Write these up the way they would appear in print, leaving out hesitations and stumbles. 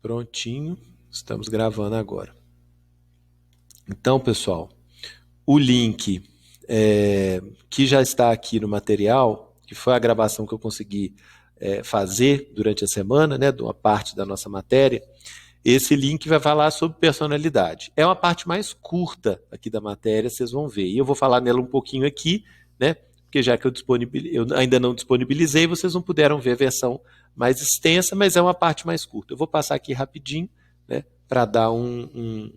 Prontinho, estamos gravando agora. Então, pessoal, o link que já está aqui no material, que foi a gravação que eu consegui fazer durante a semana, né, de uma parte da nossa matéria, esse link vai falar sobre personalidade. É uma parte mais curta aqui da matéria, vocês vão ver. E eu vou falar nela um pouquinho aqui, né, porque já que eu ainda não disponibilizei, vocês não puderam ver a versão mais extensa, mas é uma parte mais curta. Eu vou passar aqui rapidinho, né, para dar um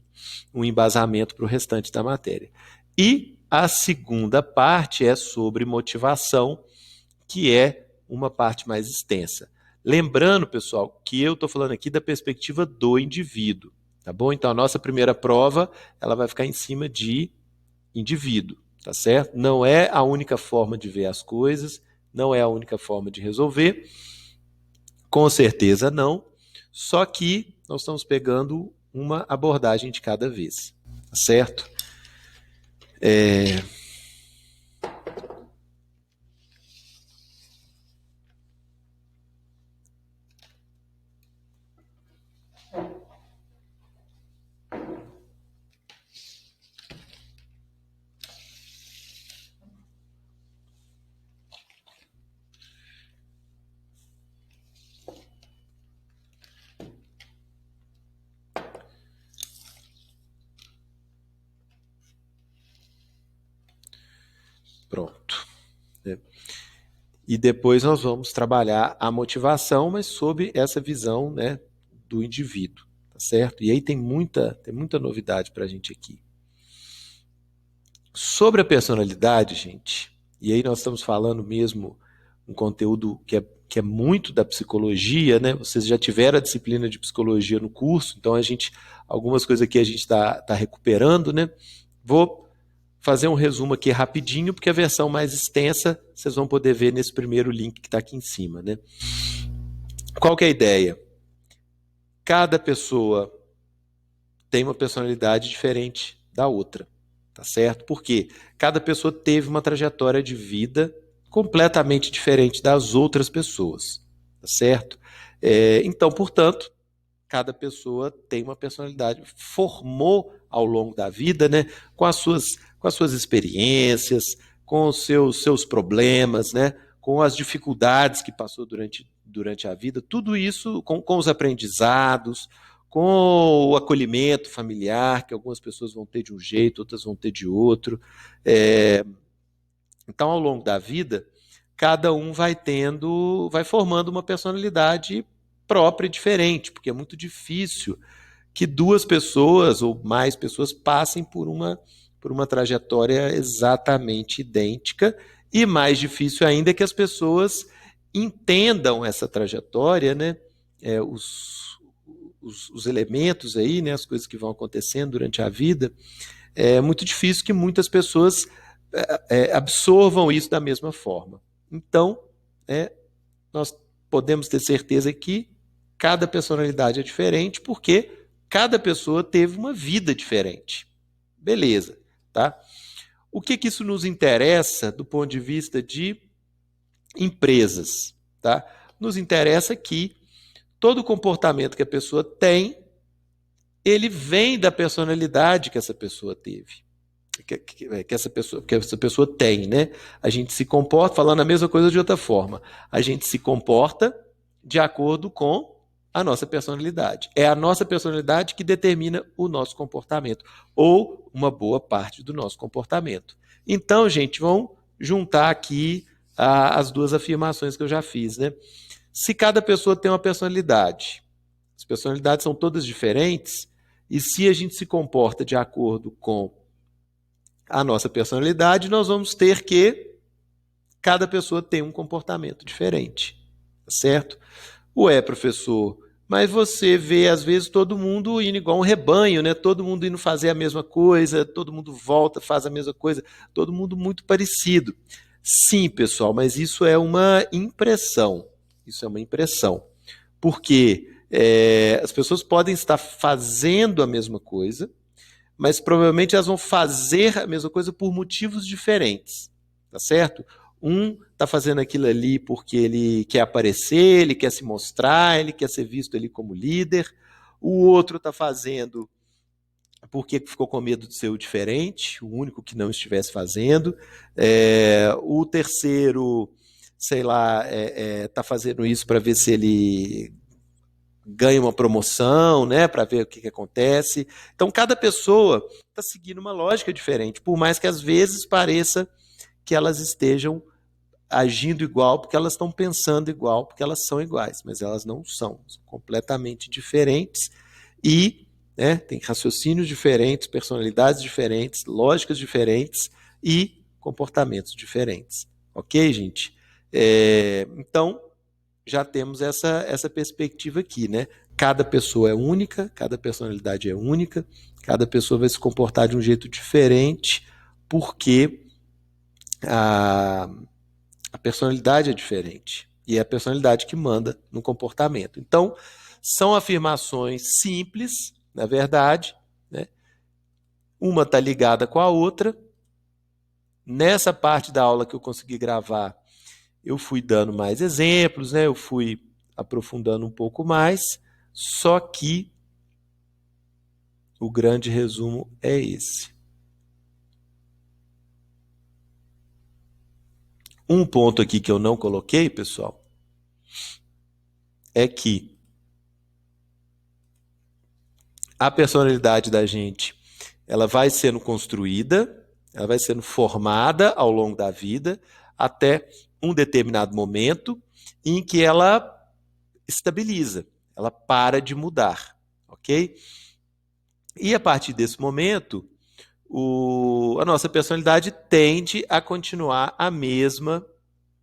embasamento para o restante da matéria. E a segunda parte é sobre motivação, que é uma parte mais extensa. Lembrando, pessoal, que eu estou falando aqui da perspectiva do indivíduo, tá bom? Então, a nossa primeira prova, ela vai ficar em cima de indivíduo, tá certo? Não é a única forma de ver as coisas, não é a única forma de resolver, com certeza não, só que nós estamos pegando uma abordagem de cada vez, tá certo? Pronto. E depois nós vamos trabalhar a motivação, mas sob essa visão, né, do indivíduo, tá certo? E aí tem muita novidade para a gente aqui. Sobre a personalidade, gente, e aí nós estamos falando mesmo um conteúdo que é muito da psicologia, né? Vocês já tiveram a disciplina de psicologia no curso, então algumas coisas aqui a gente está recuperando, né? Vou fazer um resumo aqui rapidinho, porque a versão mais extensa vocês vão poder ver nesse primeiro link que está aqui em cima, né? Qual que é a ideia? Cada pessoa tem uma personalidade diferente da outra, tá certo? Porque cada pessoa teve uma trajetória de vida completamente diferente das outras pessoas, tá certo? Então, portanto, cada pessoa tem uma personalidade, formou ao longo da vida, né, com as suas experiências, com os seus problemas, né, com as dificuldades que passou durante a vida, tudo isso com os aprendizados, com o acolhimento familiar, que algumas pessoas vão ter de um jeito, outras vão ter de outro. Então, ao longo da vida, cada um vai formando uma personalidade própria e diferente, porque é muito difícil que duas pessoas ou mais pessoas passem por uma trajetória exatamente idêntica, e mais difícil ainda é que as pessoas entendam essa trajetória, né? Os elementos aí, né? As coisas que vão acontecendo durante a vida. É muito difícil que muitas pessoas absorvam isso da mesma forma. Então, nós podemos ter certeza que cada personalidade é diferente, porque cada pessoa teve uma vida diferente. Beleza, tá? O que isso nos interessa do ponto de vista de empresas, tá? Nos interessa que todo comportamento que a pessoa tem, ele vem da personalidade que essa pessoa teve. Que essa pessoa tem, né? A gente se comporta, falando a mesma coisa de outra forma, a gente se comporta de acordo com a nossa personalidade. É a nossa personalidade que determina o nosso comportamento, ou uma boa parte do nosso comportamento. Então, gente, vamos juntar aqui as duas afirmações que eu já fiz, né? Se cada pessoa tem uma personalidade, as personalidades são todas diferentes, e se a gente se comporta de acordo com a nossa personalidade, nós vamos ter que cada pessoa tem um comportamento diferente, certo? Professor, mas você vê às vezes todo mundo indo igual um rebanho, né? Todo mundo indo fazer a mesma coisa, todo mundo volta, faz a mesma coisa, todo mundo muito parecido. Sim, pessoal, mas isso é uma impressão. Isso é uma impressão. Porque as pessoas podem estar fazendo a mesma coisa, mas provavelmente elas vão fazer a mesma coisa por motivos diferentes, tá certo? Um está fazendo aquilo ali porque ele quer aparecer, ele quer se mostrar, ele quer ser visto ali como líder. o outro está fazendo porque ficou com medo de ser o diferente, o único que não estivesse fazendo, o terceiro, sei lá, está fazendo isso para ver se ele ganha uma promoção, né, para ver o que acontece. Então, cada pessoa está seguindo uma lógica diferente, por mais que às vezes pareça que elas estejam agindo igual, porque elas estão pensando igual, porque elas são iguais, mas elas não são completamente diferentes e, né, tem raciocínios diferentes, personalidades diferentes, lógicas diferentes e comportamentos diferentes. Ok, gente? Então, já temos essa perspectiva aqui, né? Cada pessoa é única, cada personalidade é única, cada pessoa vai se comportar de um jeito diferente, porque a personalidade é diferente. E é a personalidade que manda no comportamento. Então, são afirmações simples, na verdade, né? Uma está ligada com a outra. Nessa parte da aula que eu consegui gravar, eu fui dando mais exemplos, né? Eu fui aprofundando um pouco mais, só que o grande resumo é esse. Um ponto aqui que eu não coloquei, pessoal, é que a personalidade da gente, ela vai sendo construída, ela vai sendo formada ao longo da vida, até um determinado momento em que ela estabiliza, ela para de mudar, ok? E a partir desse momento, a nossa personalidade tende a continuar a mesma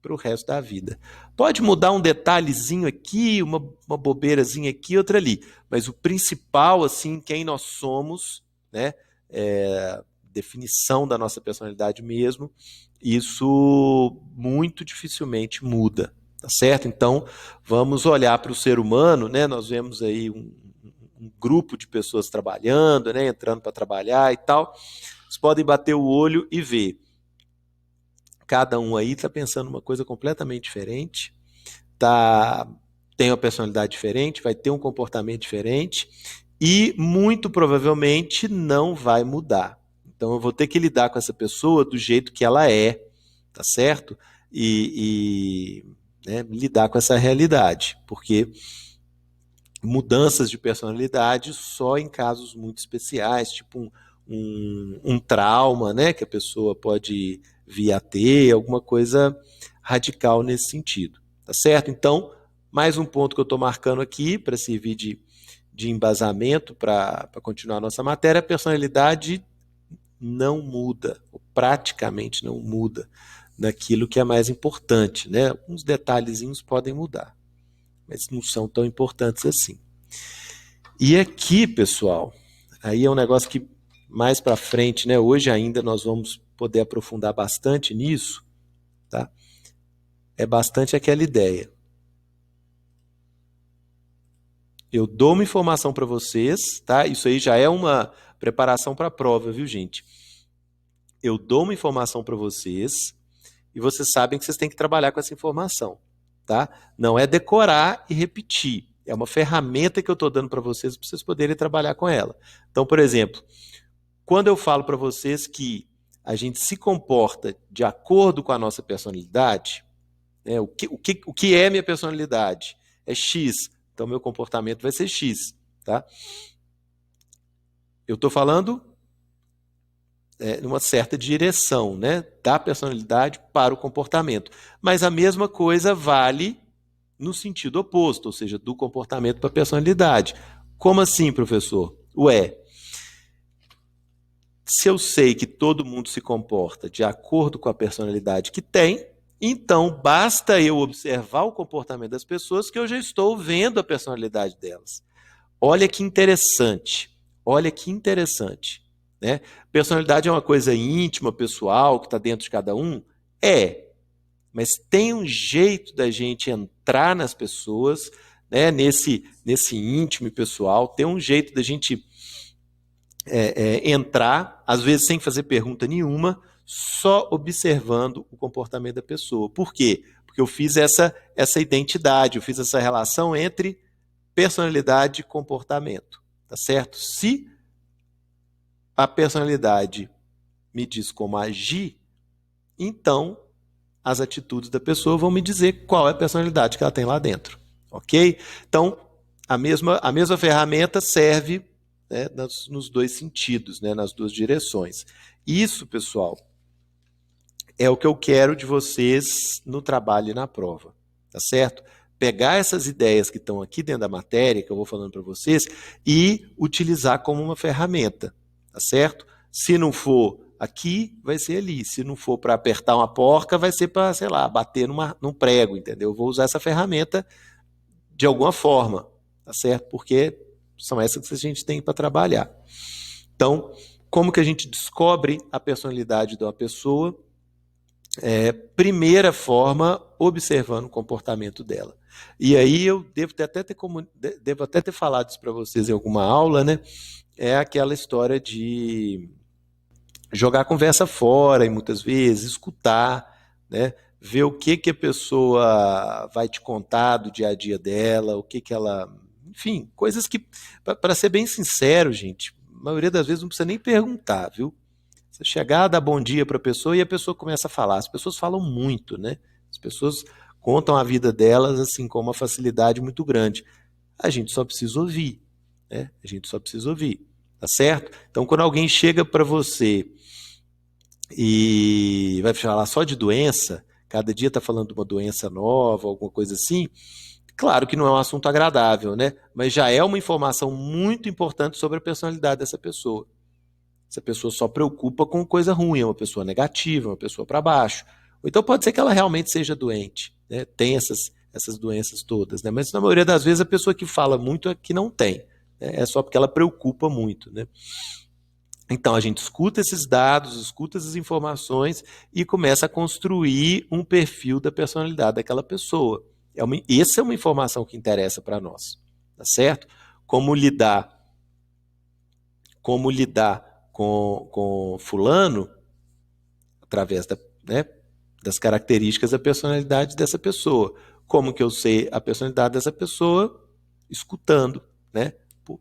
para o resto da vida. Pode mudar um detalhezinho aqui, uma bobeirazinha aqui, outra ali, mas o principal, assim, quem nós somos, né, definição da nossa personalidade mesmo, isso muito dificilmente muda, tá certo? Então, vamos olhar para o ser humano, né? Nós vemos aí um grupo de pessoas trabalhando, né, entrando para trabalhar e tal. Vocês podem bater o olho e ver. Cada um aí está pensando uma coisa completamente diferente, tem uma personalidade diferente, vai ter um comportamento diferente e muito provavelmente não vai mudar. Então eu vou ter que lidar com essa pessoa do jeito que ela é, tá certo? Né, lidar com essa realidade, porque mudanças de personalidade só em casos muito especiais, tipo um trauma, né, que a pessoa pode vir a ter, alguma coisa radical nesse sentido, tá certo? Então, mais um ponto que eu estou marcando aqui para servir de embasamento para continuar a nossa matéria, a personalidade não muda, ou praticamente não muda, naquilo que é mais importante, né? Alguns detalhezinhos podem mudar, mas não são tão importantes assim. E aqui, pessoal, aí é um negócio que mais para frente, né? Hoje ainda nós vamos poder aprofundar bastante nisso, tá? É bastante aquela ideia. Eu dou uma informação para vocês, tá? Isso aí já é uma preparação para a prova, viu, gente? Eu dou uma informação para vocês e vocês sabem que vocês têm que trabalhar com essa informação, tá? Não é decorar e repetir. É uma ferramenta que eu estou dando para vocês poderem trabalhar com ela. Então, por exemplo, quando eu falo para vocês que a gente se comporta de acordo com a nossa personalidade, né, o que é minha personalidade? É X. Então, meu comportamento vai ser X. Tá? Eu estou falando numa certa direção, né, da personalidade para o comportamento. Mas a mesma coisa vale no sentido oposto, ou seja, do comportamento para a personalidade. Como assim, professor? Ué, se eu sei que todo mundo se comporta de acordo com a personalidade que tem, então basta eu observar o comportamento das pessoas que eu já estou vendo a personalidade delas. Olha que interessante, olha que interessante. Né? Personalidade é uma coisa íntima, pessoal, que está dentro de cada um? É, mas tem um jeito da gente entrar nas pessoas, né, nesse íntimo e pessoal, tem um jeito da gente entrar, às vezes sem fazer pergunta nenhuma, só observando o comportamento da pessoa. Por quê? Porque eu fiz essa identidade, eu fiz essa relação entre personalidade e comportamento, tá certo? Se a personalidade me diz como agir, então as atitudes da pessoa vão me dizer qual é a personalidade que ela tem lá dentro, ok? Então, a mesma ferramenta serve, né, nos dois sentidos, né, nas duas direções. Isso, pessoal, é o que eu quero de vocês no trabalho e na prova, tá certo? Pegar essas ideias que estão aqui dentro da matéria, que eu vou falando para vocês, e utilizar como uma ferramenta, tá certo? Se não for aqui, vai ser ali. Se não for para apertar uma porca, vai ser para, sei lá, bater num prego, entendeu? Eu vou usar essa ferramenta de alguma forma, tá certo? Porque são essas que a gente tem para trabalhar. Então, como que a gente descobre a personalidade de uma pessoa? Primeira forma, observando o comportamento dela. E aí eu devo até ter falado isso para vocês em alguma aula, né? É aquela história de jogar a conversa fora e muitas vezes escutar, né? Ver o que a pessoa vai te contar do dia a dia dela, o que ela. Enfim, coisas que, para ser bem sincero, gente, a maioria das vezes não precisa nem perguntar, viu? Você chegar, dar bom dia para a pessoa e a pessoa começa a falar. As pessoas falam muito, né? As pessoas contam a vida delas assim com uma facilidade muito grande. A gente só precisa ouvir, né? A gente só precisa ouvir, tá certo? Então, quando alguém chega para você e vai falar só de doença, cada dia está falando de uma doença nova, alguma coisa assim, claro que não é um assunto agradável, né? Mas já é uma informação muito importante sobre a personalidade dessa pessoa. Essa pessoa só preocupa com coisa ruim, é uma pessoa negativa, uma pessoa para baixo. Ou então pode ser que ela realmente seja doente, né? Tem essas doenças todas, né? Mas na maioria das vezes a pessoa que fala muito é que não tem, né? É só porque ela preocupa muito, né? Então a gente escuta esses dados, escuta essas informações e começa a construir um perfil da personalidade daquela pessoa. Essa é uma informação que interessa para nós, tá certo? Como lidar, como lidar com fulano através né, das características da personalidade dessa pessoa. Como que eu sei a personalidade dessa pessoa? Escutando, né?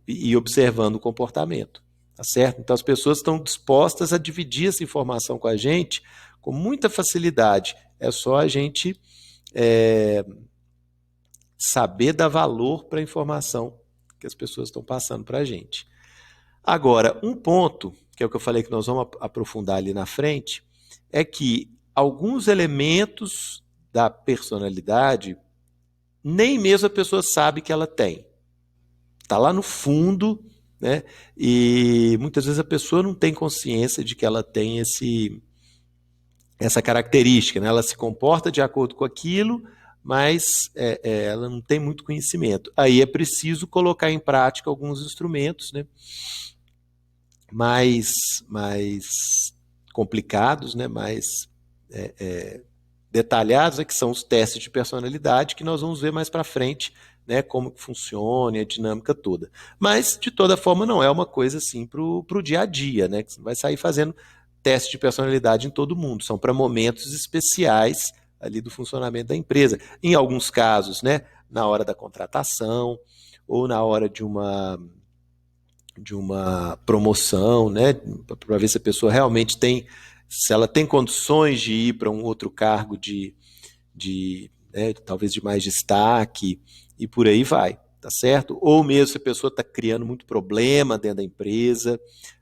E observando o comportamento. Tá certo? Então as pessoas estão dispostas a dividir essa informação com a gente com muita facilidade. É só a gente saber dar valor para a informação que as pessoas estão passando para a gente. Agora, um ponto, que é o que eu falei que nós vamos aprofundar ali na frente, é que alguns elementos da personalidade nem mesmo a pessoa sabe que ela tem. Está lá no fundo, né? E muitas vezes a pessoa não tem consciência de que ela tem essa característica, né? Ela se comporta de acordo com aquilo, mas ela não tem muito conhecimento. Aí é preciso colocar em prática alguns instrumentos, né? mais complicados, né? Mais detalhados, né? Que são os testes de personalidade, que nós vamos ver mais para frente, né? Como que funciona, a dinâmica toda. Mas, de toda forma, não é uma coisa assim para o dia a dia, né? Que você não vai sair fazendo teste de personalidade em todo mundo. São para momentos especiais ali do funcionamento da empresa. Em alguns casos, né? Na hora da contratação ou na hora de uma promoção, né, para ver se a pessoa realmente se ela tem condições de ir para um outro cargo né, talvez de mais destaque e por aí vai, tá certo? Ou mesmo se a pessoa está criando muito problema dentro da empresa,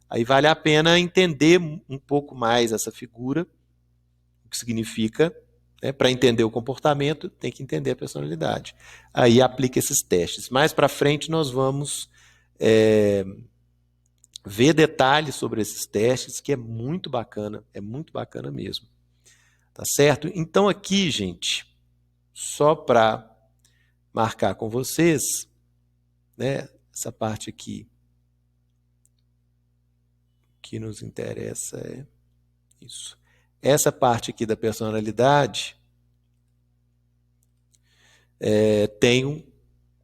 aí vale a pena entender um pouco mais essa figura, o que significa, né, para entender o comportamento, tem que entender a personalidade. Aí aplica esses testes. Mais para frente nós vamos ver detalhes sobre esses testes, que é muito bacana mesmo. Tá certo? Então aqui, gente, só para marcar com vocês, né, essa parte aqui que nos interessa é isso. Essa parte aqui da personalidade tem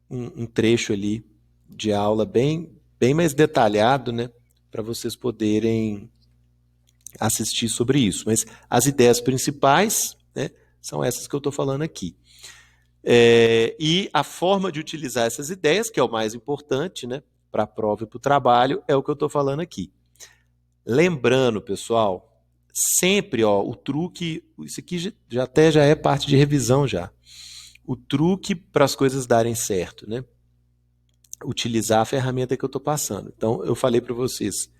um trecho ali de aula bem mais detalhado, né, para vocês poderem assistir sobre isso. Mas as ideias principais, né, são essas que eu estou falando aqui. E a forma de utilizar essas ideias, que é o mais importante, né, para a prova e para o trabalho, é o que eu estou falando aqui. Lembrando, pessoal, sempre, ó, o truque, isso aqui já até já é parte de revisão já. O truque para as coisas darem certo, né? Utilizar a ferramenta que eu estou passando. Então, eu falei para vocês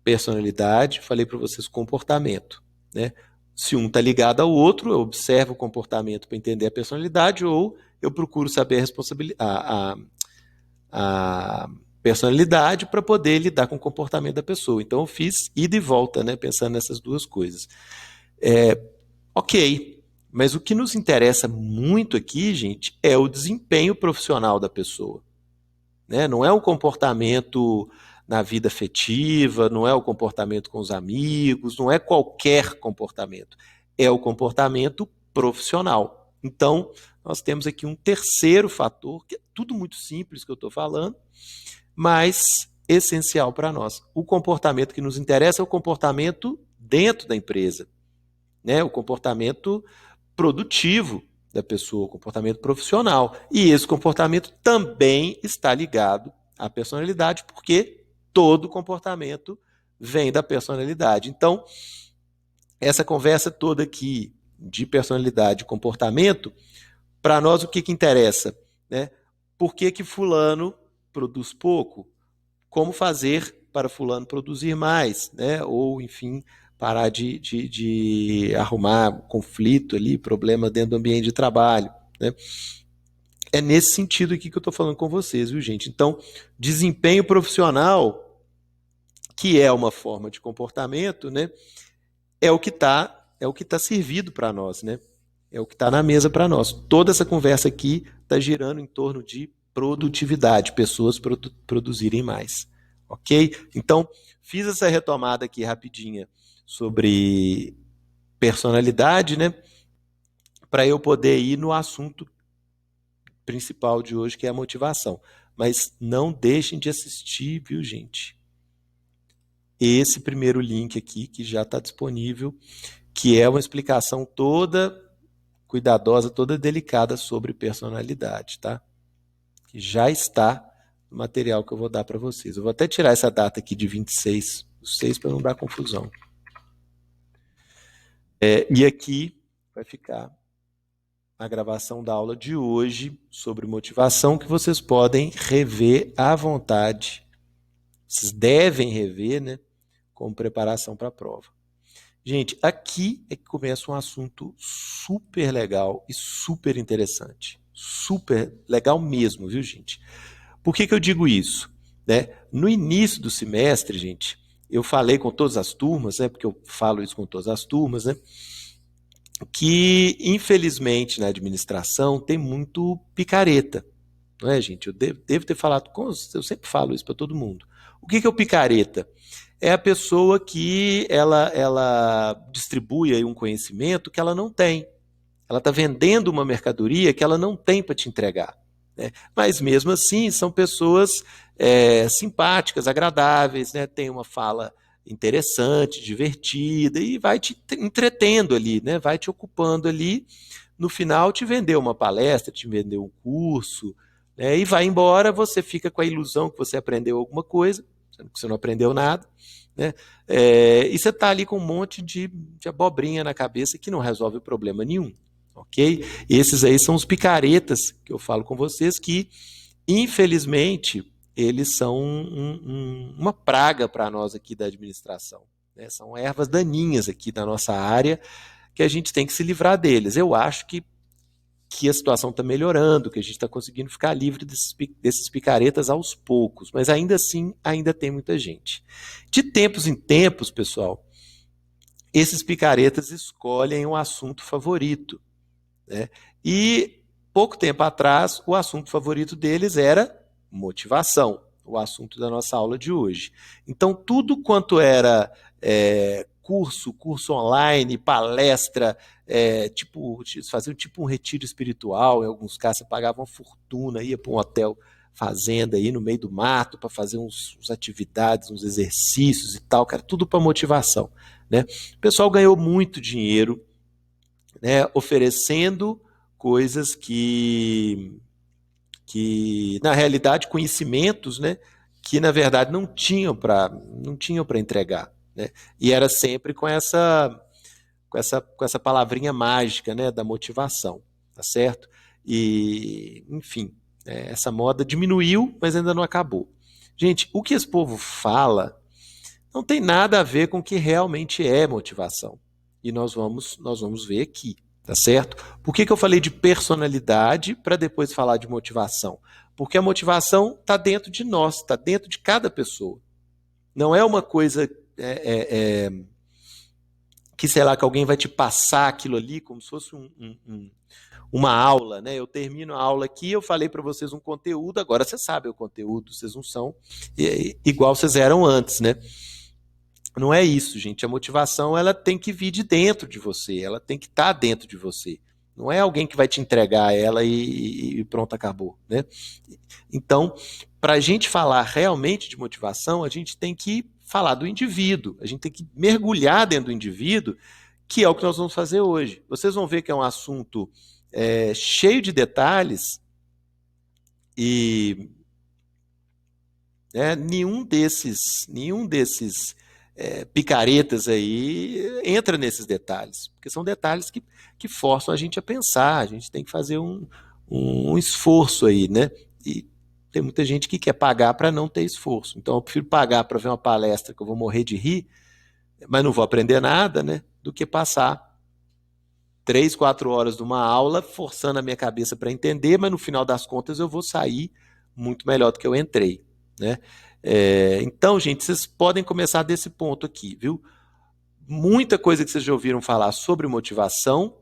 personalidade, falei para vocês comportamento, né? Se um está ligado ao outro, eu observo o comportamento para entender a personalidade, ou eu procuro saber a personalidade para poder lidar com o comportamento da pessoa. Então eu fiz ida e volta, né, pensando nessas duas coisas. Ok, mas o que nos interessa muito aqui, gente, é o desempenho profissional da pessoa. Né? Não é o comportamento na vida afetiva, não é o comportamento com os amigos, não é qualquer comportamento. É o comportamento profissional. Então, nós temos aqui um terceiro fator, que é tudo muito simples que eu estou falando, mas essencial para nós. O comportamento que nos interessa é o comportamento dentro da empresa, né? O comportamento produtivo da pessoa, o comportamento profissional. E esse comportamento também está ligado à personalidade, porque todo comportamento vem da personalidade. Então, essa conversa toda aqui de personalidade e comportamento, para nós o que interessa? Né? Por que fulano produz pouco? Como fazer para fulano produzir mais? Né? Ou, enfim, parar de arrumar conflito ali, problema dentro do ambiente de trabalho. Né? É nesse sentido aqui que eu estou falando com vocês, viu, gente? Então, desempenho profissional, que é uma forma de comportamento, né? É o que tá servido para nós, né? É o que está na mesa para nós. Toda essa conversa aqui está girando em torno de produtividade, pessoas produzirem mais. Ok? Então, fiz essa retomada aqui rapidinha sobre personalidade, né? Para eu poder ir no assunto principal de hoje, que é a motivação. Mas não deixem de assistir, viu, gente? Esse primeiro link aqui, que já está disponível, que é uma explicação toda cuidadosa, toda delicada sobre personalidade, tá? Que já está no material que eu vou dar para vocês. Eu vou até tirar essa data aqui de 26 do 6 para não dar confusão. E aqui vai ficar a gravação da aula de hoje sobre motivação, que vocês podem rever à vontade. Vocês devem rever, né? Como preparação para a prova. Gente, aqui é que começa um assunto super legal e super interessante. Super legal mesmo, viu, gente? Por que eu digo isso? Né? No início do semestre, gente, eu falei com todas as turmas, né, porque eu falo isso com todas as turmas, né, que, infelizmente, na administração tem muito picareta. Não é, gente? Eu devo ter falado, eu sempre falo isso para todo mundo. O que é o picareta? É a pessoa que ela distribui aí um conhecimento que ela não tem. Ela está vendendo uma mercadoria que ela não tem para te entregar. Né? Mas mesmo assim são pessoas simpáticas, agradáveis, né? Tem uma fala interessante, divertida e vai te entretendo ali, né? Vai te ocupando ali. No final te vendeu uma palestra, te vendeu um curso, né? E vai embora, você fica com a ilusão que você aprendeu alguma coisa, sendo que você não aprendeu nada. Né? E você está ali com um monte de abobrinha na cabeça que não resolve problema nenhum. Ok? Esses aí são os picaretas que eu falo com vocês, que infelizmente eles são uma praga para nós aqui da administração. Né? São ervas daninhas aqui da nossa área que a gente tem que se livrar deles. Eu acho que a situação está melhorando, que a gente está conseguindo ficar livre desses picaretas aos poucos, mas ainda assim ainda tem muita gente. De tempos em tempos, pessoal, esses picaretas escolhem um assunto favorito. Né? E pouco tempo atrás, o assunto favorito deles era motivação, o assunto da nossa aula de hoje. Então, tudo quanto era curso online, palestra, faziam tipo um retiro espiritual, em alguns casos você pagava uma fortuna, ia para um hotel fazenda aí no meio do mato para fazer uns atividades, uns exercícios e tal, cara, tudo para motivação. Né? O pessoal ganhou muito dinheiro, né, oferecendo coisas na realidade, conhecimentos, né, que na verdade não tinham para entregar, né? E era sempre com essa palavrinha mágica, né, da motivação, tá certo? E, enfim, essa moda diminuiu, mas ainda não acabou. Gente, o que esse povo fala não tem nada a ver com o que realmente é motivação. E nós vamos ver aqui, tá certo? Por que eu falei de personalidade para depois falar de motivação? Porque a motivação está dentro de nós, está dentro de cada pessoa. Não é uma coisa que, sei lá, que alguém vai te passar aquilo ali como se fosse uma aula, né? Eu termino a aula aqui, eu falei para vocês um conteúdo, agora vocês sabem o conteúdo, vocês não são igual vocês eram antes, né? Não é isso, gente. A motivação, ela tem que vir de dentro de você, ela tem que estar dentro de você. Não é alguém que vai te entregar ela e pronto, acabou, né? Então, para a gente falar realmente de motivação, a gente tem que falar do indivíduo, a gente tem que mergulhar dentro do indivíduo, que é o que nós vamos fazer hoje. Vocês vão ver que é um assunto cheio de detalhes e nenhum desses picaretas aí entra nesses detalhes, porque são detalhes que forçam a gente a pensar, a gente tem que fazer um esforço aí, né? E tem muita gente que quer pagar para não ter esforço. Então eu prefiro pagar para ver uma palestra que eu vou morrer de rir, mas não vou aprender nada, né? Do que passar 3, 4 horas de uma aula forçando a minha cabeça para entender, mas no final das contas eu vou sair muito melhor do que eu entrei, né? Então, gente, vocês podem começar desse ponto aqui, viu? Muita coisa que vocês já ouviram falar sobre motivação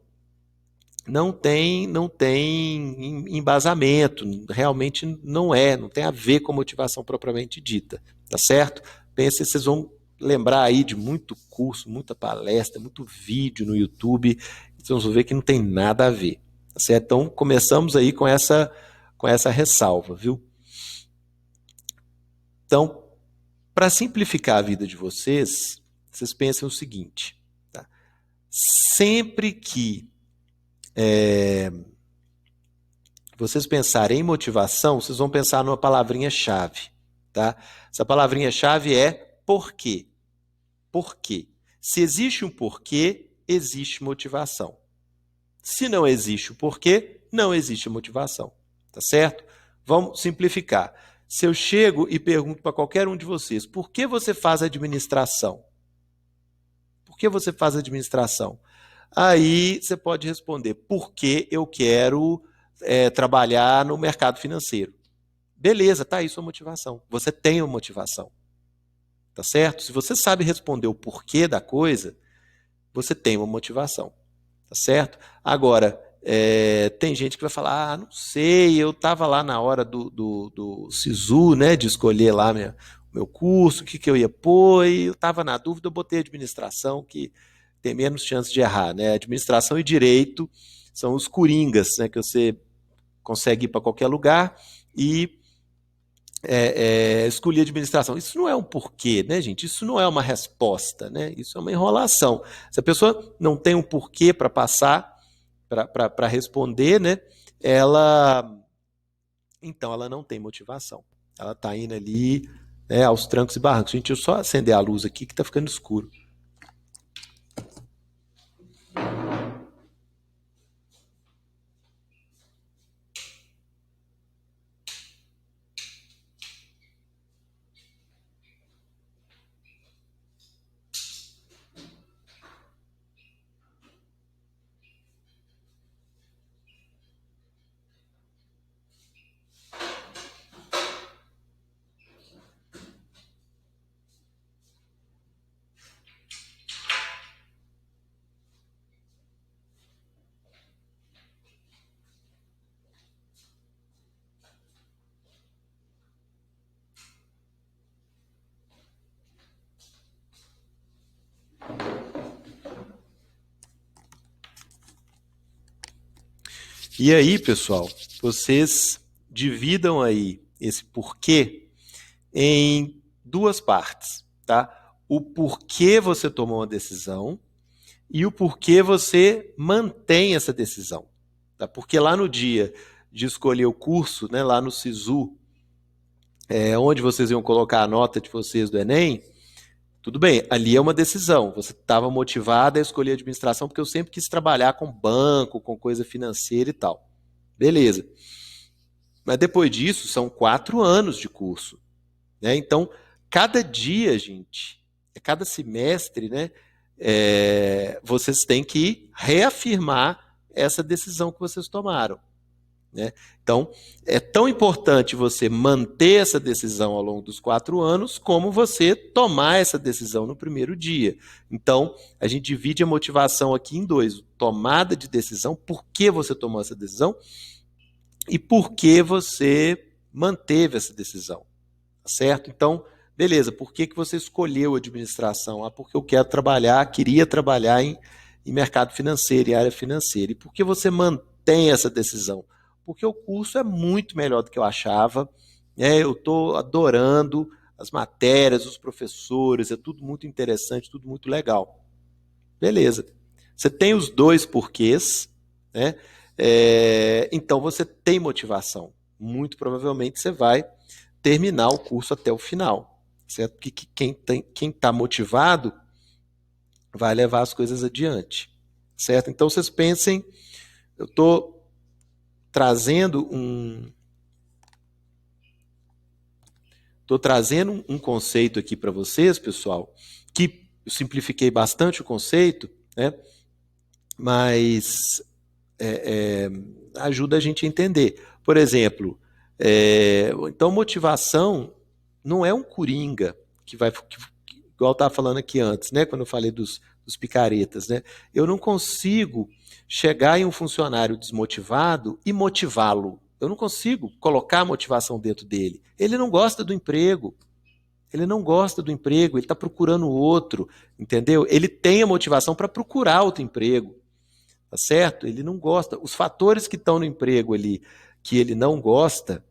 não tem embasamento, realmente não tem a ver com motivação propriamente dita, tá certo? Pense, vocês vão lembrar aí de muito curso, muita palestra, muito vídeo no YouTube, vocês vão ver que não tem nada a ver, tá certo? Então, começamos aí com essa ressalva, viu? Então, para simplificar a vida de vocês, vocês pensem o seguinte, tá? Sempre que vocês pensarem em motivação, vocês vão pensar numa palavrinha-chave, tá? Essa palavrinha-chave é porquê. Por quê? Se existe um porquê, existe motivação. Se não existe o porquê, não existe motivação, tá certo? Vamos simplificar. Se eu chego e pergunto para qualquer um de vocês, por que você faz administração? Por que você faz administração? Aí você pode responder, porque eu quero trabalhar no mercado financeiro. Beleza, tá aí sua motivação. Você tem uma motivação, tá certo? Se você sabe responder o porquê da coisa, você tem uma motivação, tá certo? Agora, tem gente que vai falar, não sei, eu estava lá na hora do SISU, né, de escolher lá meu curso, o que eu ia pôr, e eu estava na dúvida, eu botei administração, que tem menos chance de errar, né? Administração e direito são os coringas, né, que você consegue ir para qualquer lugar e escolher administração. Isso não é um porquê, né, gente? Isso não é uma resposta, né? Isso é uma enrolação. Se a pessoa não tem um porquê para passar, para responder, né? Então ela não tem motivação. Ela está indo ali, né, aos trancos e barrancos. Gente, deixa eu só acender a luz aqui que está ficando escuro. E aí, pessoal, vocês dividam aí esse porquê em duas partes, tá? O porquê você tomou uma decisão e o porquê você mantém essa decisão, tá? Porque lá no dia de escolher o curso, né, lá no SISU, onde vocês iam colocar a nota de vocês do Enem, tudo bem, ali é uma decisão. Você estava motivado a escolher administração porque eu sempre quis trabalhar com banco, com coisa financeira e tal. Beleza. Mas depois disso, são 4 anos de curso, né? Então, cada dia, gente, cada semestre, né, vocês têm que reafirmar essa decisão que vocês tomaram, né? Então, é tão importante você manter essa decisão ao longo dos 4 anos, como você tomar essa decisão no primeiro dia. Então, a gente divide a motivação aqui em dois: tomada de decisão, por que você tomou essa decisão, e por que você manteve essa decisão, tá certo? Então, beleza, por que você escolheu a administração? Porque eu queria trabalhar em mercado financeiro, em área financeira. E por que você mantém essa decisão? Porque o curso é muito melhor do que eu achava, né? Eu estou adorando as matérias, os professores, é tudo muito interessante, tudo muito legal. Beleza. Você tem os dois porquês, né? Então você tem motivação. Muito provavelmente você vai terminar o curso até o final, certo? Porque quem está motivado vai levar as coisas adiante, certo? Então vocês pensem, eu estou trazendo um conceito aqui para vocês, pessoal, que eu simplifiquei bastante o conceito, né? Mas ajuda a gente a entender. Por exemplo, então motivação não é um coringa que vai, igual eu estava falando aqui antes, né? Quando eu falei dos picaretas, né? Eu não consigo chegar em um funcionário desmotivado e motivá-lo. Eu não consigo colocar a motivação dentro dele. Ele não gosta do emprego. Ele não gosta do emprego, ele está procurando outro, entendeu? Ele tem a motivação para procurar outro emprego, tá certo? Ele não gosta. Os fatores que estão no emprego ali, que ele não gosta,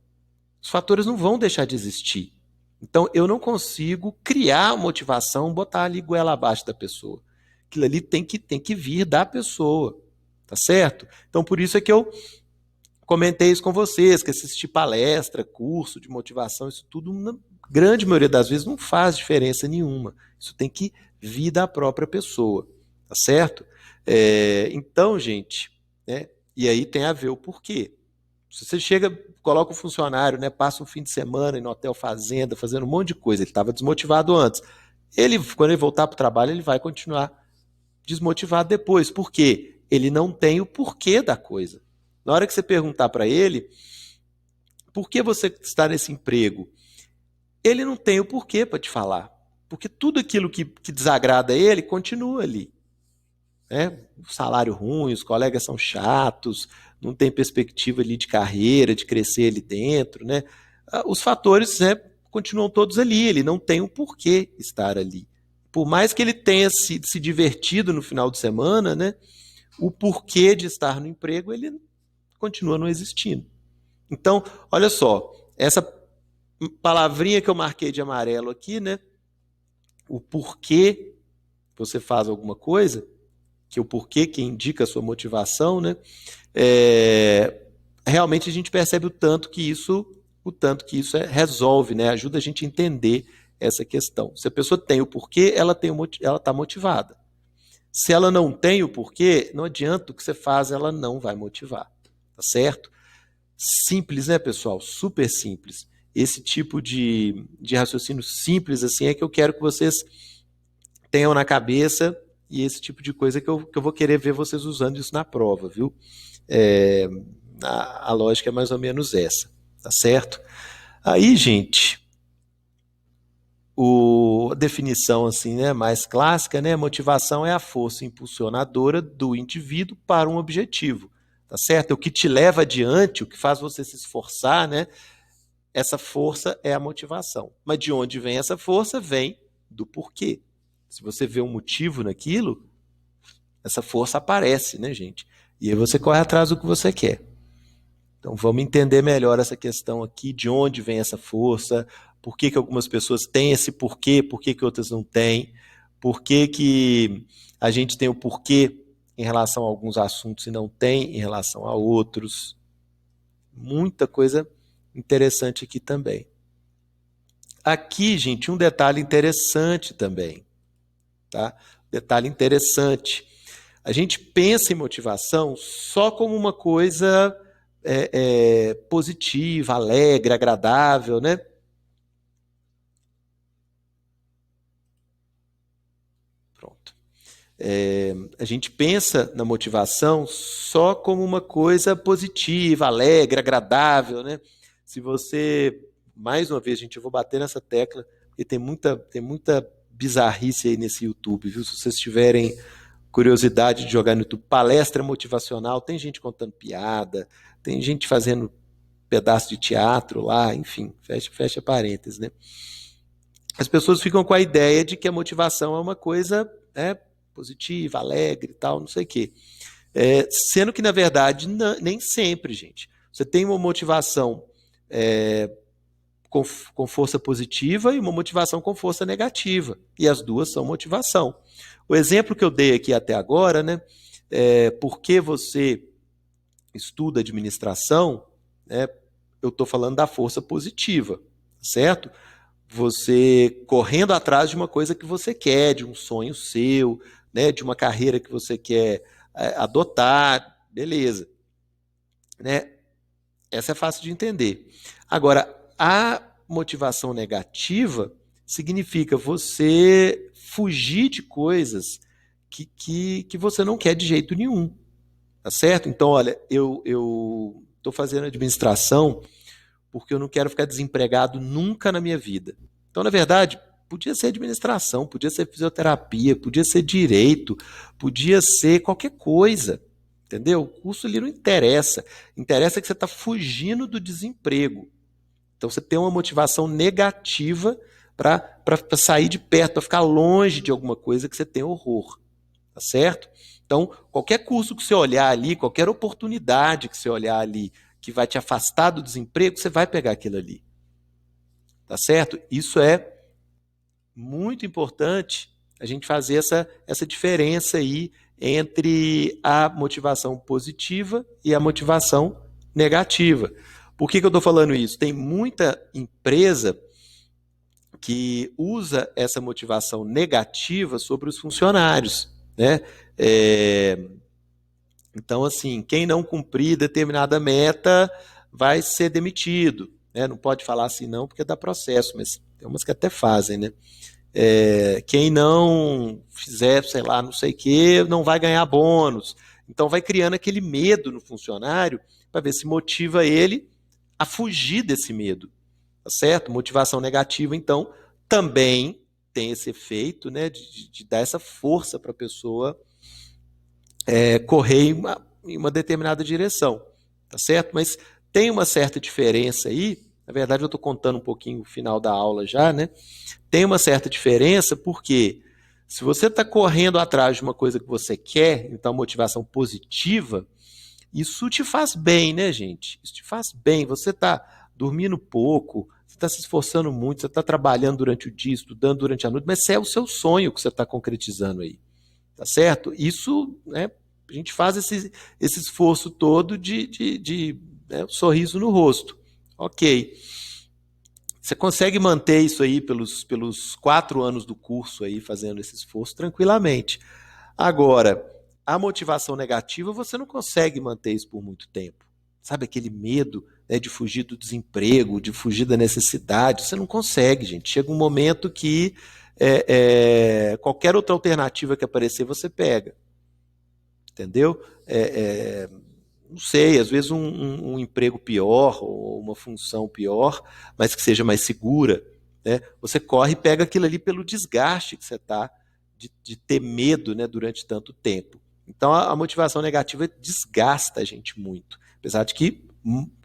os fatores não vão deixar de existir. Então, eu não consigo criar motivação, botar ali goela abaixo da pessoa. Aquilo ali tem que vir da pessoa, tá certo? Então, por isso é que eu comentei isso com vocês, que assistir palestra, curso de motivação, isso tudo, na grande maioria das vezes, não faz diferença nenhuma. Isso tem que vir da própria pessoa, tá certo? Então, gente, né, e aí tem a ver o porquê. Se você chega, coloca o funcionário, né, passa um fim de semana no hotel fazenda, fazendo um monte de coisa, ele estava desmotivado antes. Quando ele voltar para o trabalho, ele vai continuar desmotivado depois. Por quê? Ele não tem o porquê da coisa. Na hora que você perguntar para ele, por que você está nesse emprego? Ele não tem o porquê para te falar. Porque tudo aquilo que desagrada ele continua ali. Né? O salário ruim, os colegas são chatos, não tem perspectiva ali de carreira, de crescer ali dentro, né? Os fatores, né, continuam todos ali, ele não tem um porquê estar ali. Por mais que ele tenha se divertido no final de semana, né, o porquê de estar no emprego, ele continua não existindo. Então, olha só, essa palavrinha que eu marquei de amarelo aqui, né, o porquê você faz alguma coisa, que o porquê que indica a sua motivação, né? Realmente a gente percebe o tanto que isso resolve, né? Ajuda a gente a entender essa questão. Se a pessoa tem o porquê, ela está motivada. Se ela não tem o porquê, não adianta o que você faz, ela não vai motivar, tá certo? Simples, né, pessoal? Super simples. Esse tipo de raciocínio simples assim é que eu quero que vocês tenham na cabeça, e esse tipo de coisa que eu vou querer ver vocês usando isso na prova, viu? A lógica é mais ou menos essa, tá certo? Aí, gente, a definição assim, né, mais clássica, né? Motivação é a força impulsionadora do indivíduo para um objetivo, tá certo? É o que te leva adiante, o que faz você se esforçar, né? Essa força é a motivação. Mas de onde vem essa força? Vem do porquê. Se você vê um motivo naquilo, essa força aparece, né, gente? E aí você corre atrás do que você quer. Então vamos entender melhor essa questão aqui, de onde vem essa força, por que algumas pessoas têm esse porquê, por que outras não têm, por que a gente tem o porquê em relação a alguns assuntos e não tem em relação a outros. Muita coisa interessante aqui também. Aqui, gente, um detalhe interessante também, tá? Detalhe interessante. A gente pensa em motivação só como uma coisa positiva, alegre, agradável, né? Pronto. A gente pensa na motivação só como uma coisa positiva, alegre, agradável, né? Se você, mais uma vez, gente, eu vou bater nessa tecla, porque tem muita bizarrice aí nesse YouTube, viu? Se vocês tiverem curiosidade de jogar no YouTube, palestra motivacional, tem gente contando piada, tem gente fazendo pedaço de teatro lá, enfim, fecha parênteses, né? As pessoas ficam com a ideia de que a motivação é uma coisa positiva, alegre e tal, não sei o quê. Sendo que, na verdade, nem sempre, gente. Você tem uma motivação com força positiva e uma motivação com força negativa. E as duas são motivação. O exemplo que eu dei aqui até agora, né? Porque você estuda administração, né, eu estou falando da força positiva, certo? Você correndo atrás de uma coisa que você quer, de um sonho seu, né, de uma carreira que você quer adotar, beleza. Né? Essa é fácil de entender. Agora, a motivação negativa significa você fugir de coisas que você não quer de jeito nenhum. Tá certo? Então, olha, eu estou fazendo administração porque eu não quero ficar desempregado nunca na minha vida. Então, na verdade, podia ser administração, podia ser fisioterapia, podia ser direito, podia ser qualquer coisa. Entendeu? O curso ali não interessa. Interessa que você está fugindo do desemprego. Então, você tem uma motivação negativa para sair de perto, para ficar longe de alguma coisa que você tem horror. Tá certo? Então, qualquer curso que você olhar ali, qualquer oportunidade que você olhar ali, que vai te afastar do desemprego, você vai pegar aquilo ali. Tá certo? Isso é muito importante a gente fazer essa diferença aí entre a motivação positiva e a motivação negativa. Por que eu estou falando isso? Tem muita empresa que usa essa motivação negativa sobre os funcionários, né? Então, assim, quem não cumprir determinada meta vai ser demitido, né? Não pode falar assim não, porque dá processo, mas tem umas que até fazem, né? Quem não fizer, sei lá, não sei o que, não vai ganhar bônus. Então vai criando aquele medo no funcionário para ver se motiva ele a fugir desse medo, tá certo? Motivação negativa, então, também tem esse efeito, né, de dar essa força para a pessoa correr em uma determinada direção, tá certo? Mas tem uma certa diferença aí, na verdade eu estou contando um pouquinho o final da aula já, né? Tem uma certa diferença porque se você está correndo atrás de uma coisa que você quer, então motivação positiva, isso te faz bem, né, gente? Isso te faz bem. Você está dormindo pouco, você está se esforçando muito, você está trabalhando durante o dia, estudando durante a noite, mas é o seu sonho que você está concretizando aí, tá certo? Isso, né, a gente faz esse esforço todo de um sorriso no rosto. Ok. Você consegue manter isso aí pelos 4 anos do curso aí, fazendo esse esforço tranquilamente. Agora, a motivação negativa, você não consegue manter isso por muito tempo. Sabe aquele medo, né, de fugir do desemprego, de fugir da necessidade? Você não consegue, gente. Chega um momento que qualquer outra alternativa que aparecer, você pega. Entendeu? Não sei, às vezes um emprego pior ou uma função pior, mas que seja mais segura, né? Você corre e pega aquilo ali pelo desgaste que você está de ter medo, né, durante tanto tempo. Então a motivação negativa desgasta a gente muito, apesar de que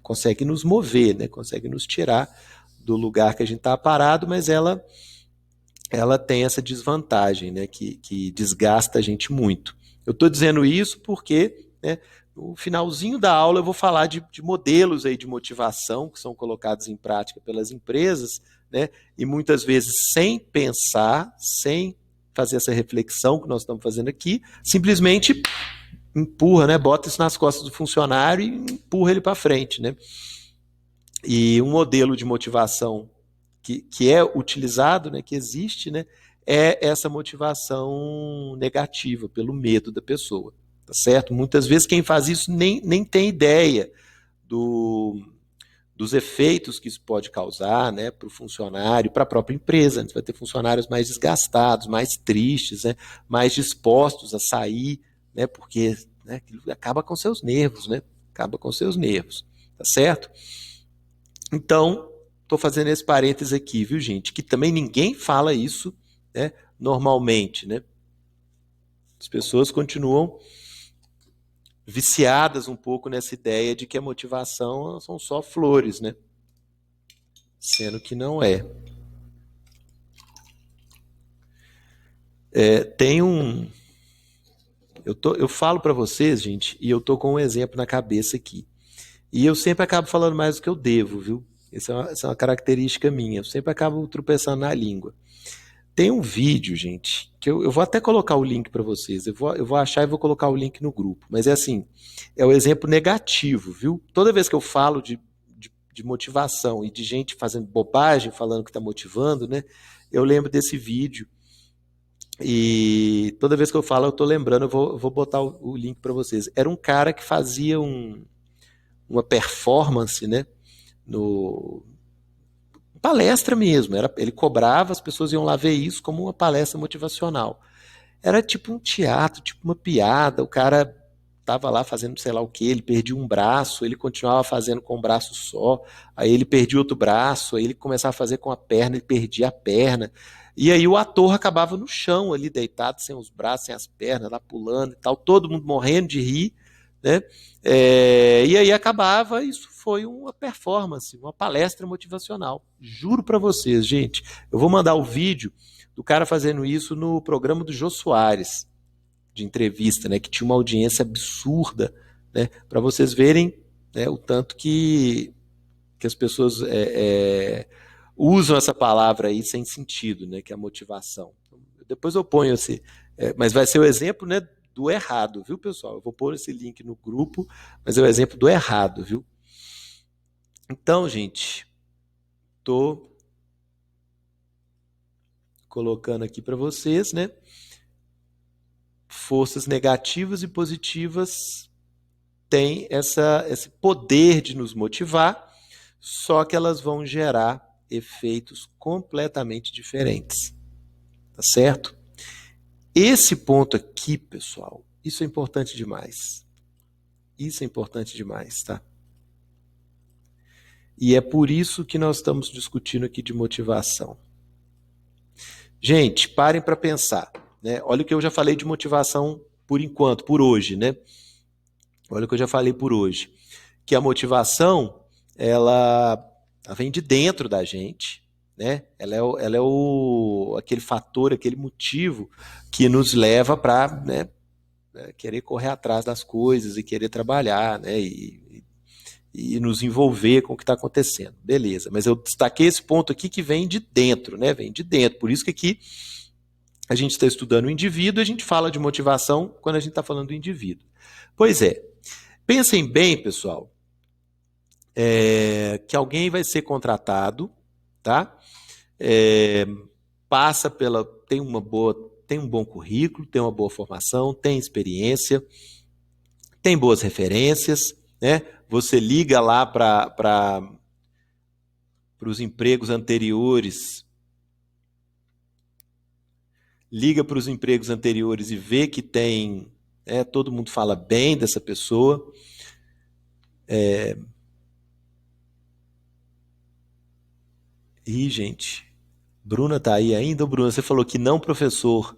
consegue nos mover, né, consegue nos tirar do lugar que a gente está parado, mas ela tem essa desvantagem, né, que desgasta a gente muito. Eu estou dizendo isso porque, né, no finalzinho da aula eu vou falar de modelos aí de motivação que são colocados em prática pelas empresas, né, e muitas vezes sem pensar, sem fazer essa reflexão que nós estamos fazendo aqui, simplesmente empurra, né? Bota isso nas costas do funcionário e empurra ele para frente, né? E um modelo de motivação que é utilizado, né, que existe, né, é essa motivação negativa, pelo medo da pessoa, tá certo? Muitas vezes quem faz isso nem tem ideia do, dos efeitos que isso pode causar, né, para o funcionário, para a própria empresa. Você vai ter funcionários mais desgastados, mais tristes, né, mais dispostos a sair, né, porque, né, acaba com seus nervos, né, acaba com seus nervos, tá certo? Então, estou fazendo esse parênteses aqui, viu, gente? Que também ninguém fala isso, né, normalmente, né? As pessoas continuam viciadas um pouco nessa ideia de que a motivação são só flores, né? Sendo que não é. Tem um. Eu falo para vocês, gente, e eu tô com um exemplo na cabeça aqui. E eu sempre acabo falando mais do que eu devo, viu? Essa é uma característica minha. Eu sempre acabo tropeçando na língua. Tem um vídeo, gente, que eu vou até colocar o link para vocês. Eu vou achar e vou colocar o link no grupo. Mas é assim, é o exemplo negativo, viu? Toda vez que eu falo de motivação e de gente fazendo bobagem, falando que está motivando, né? Eu lembro desse vídeo. E toda vez que eu falo, eu tô lembrando, eu vou botar o link para vocês. Era um cara que fazia uma performance, né? No, palestra mesmo. Ele cobrava, as pessoas iam lá ver isso como uma palestra motivacional. Era tipo um teatro, tipo uma piada. O cara tava lá fazendo sei lá o que, ele perdia um braço, ele continuava fazendo com um braço só, aí ele perdia outro braço, aí ele começava a fazer com a perna, ele perdia a perna. E aí o ator acabava no chão ali, deitado, sem os braços, sem as pernas, lá pulando e tal, todo mundo morrendo de rir, né? E aí acabava, isso foi uma performance, uma palestra motivacional. Juro para vocês, gente, eu vou mandar o vídeo do cara fazendo isso no programa do Jô Soares, de entrevista, né, que tinha uma audiência absurda, né, para vocês verem, né, o tanto que as pessoas usam essa palavra aí sem sentido, né, que é a motivação. Depois eu ponho esse, mas vai ser o exemplo, né, do errado, viu, pessoal? Eu vou pôr esse link no grupo, mas é o exemplo do errado, viu? Então, gente, tô colocando aqui para vocês, né, forças negativas e positivas têm esse poder de nos motivar, só que elas vão gerar efeitos completamente diferentes, tá certo? Esse ponto aqui, pessoal, isso é importante demais. Isso é importante demais, tá? E é por isso que nós estamos discutindo aqui de motivação. Gente, parem para pensar, né? Olha o que eu já falei de motivação por enquanto, por hoje, né? Olha o que eu já falei por hoje. Que a motivação, ela vem de dentro da gente, né? Aquele fator, aquele motivo que nos leva para, né, querer correr atrás das coisas e querer trabalhar, né? E nos envolver com o que está acontecendo. Beleza, mas eu destaquei esse ponto aqui que vem de dentro, né? Vem de dentro. Por isso que aqui a gente está estudando o indivíduo e a gente fala de motivação quando a gente está falando do indivíduo. Pois é, pensem bem, pessoal, que alguém vai ser contratado, tá? Passa pela, tem um bom currículo, tem uma boa formação, tem experiência, tem boas referências, né? Você liga lá para os empregos anteriores, e vê que tem, todo mundo fala bem dessa pessoa. Gente, Bruna tá aí ainda? Bruna, você falou que não, professor.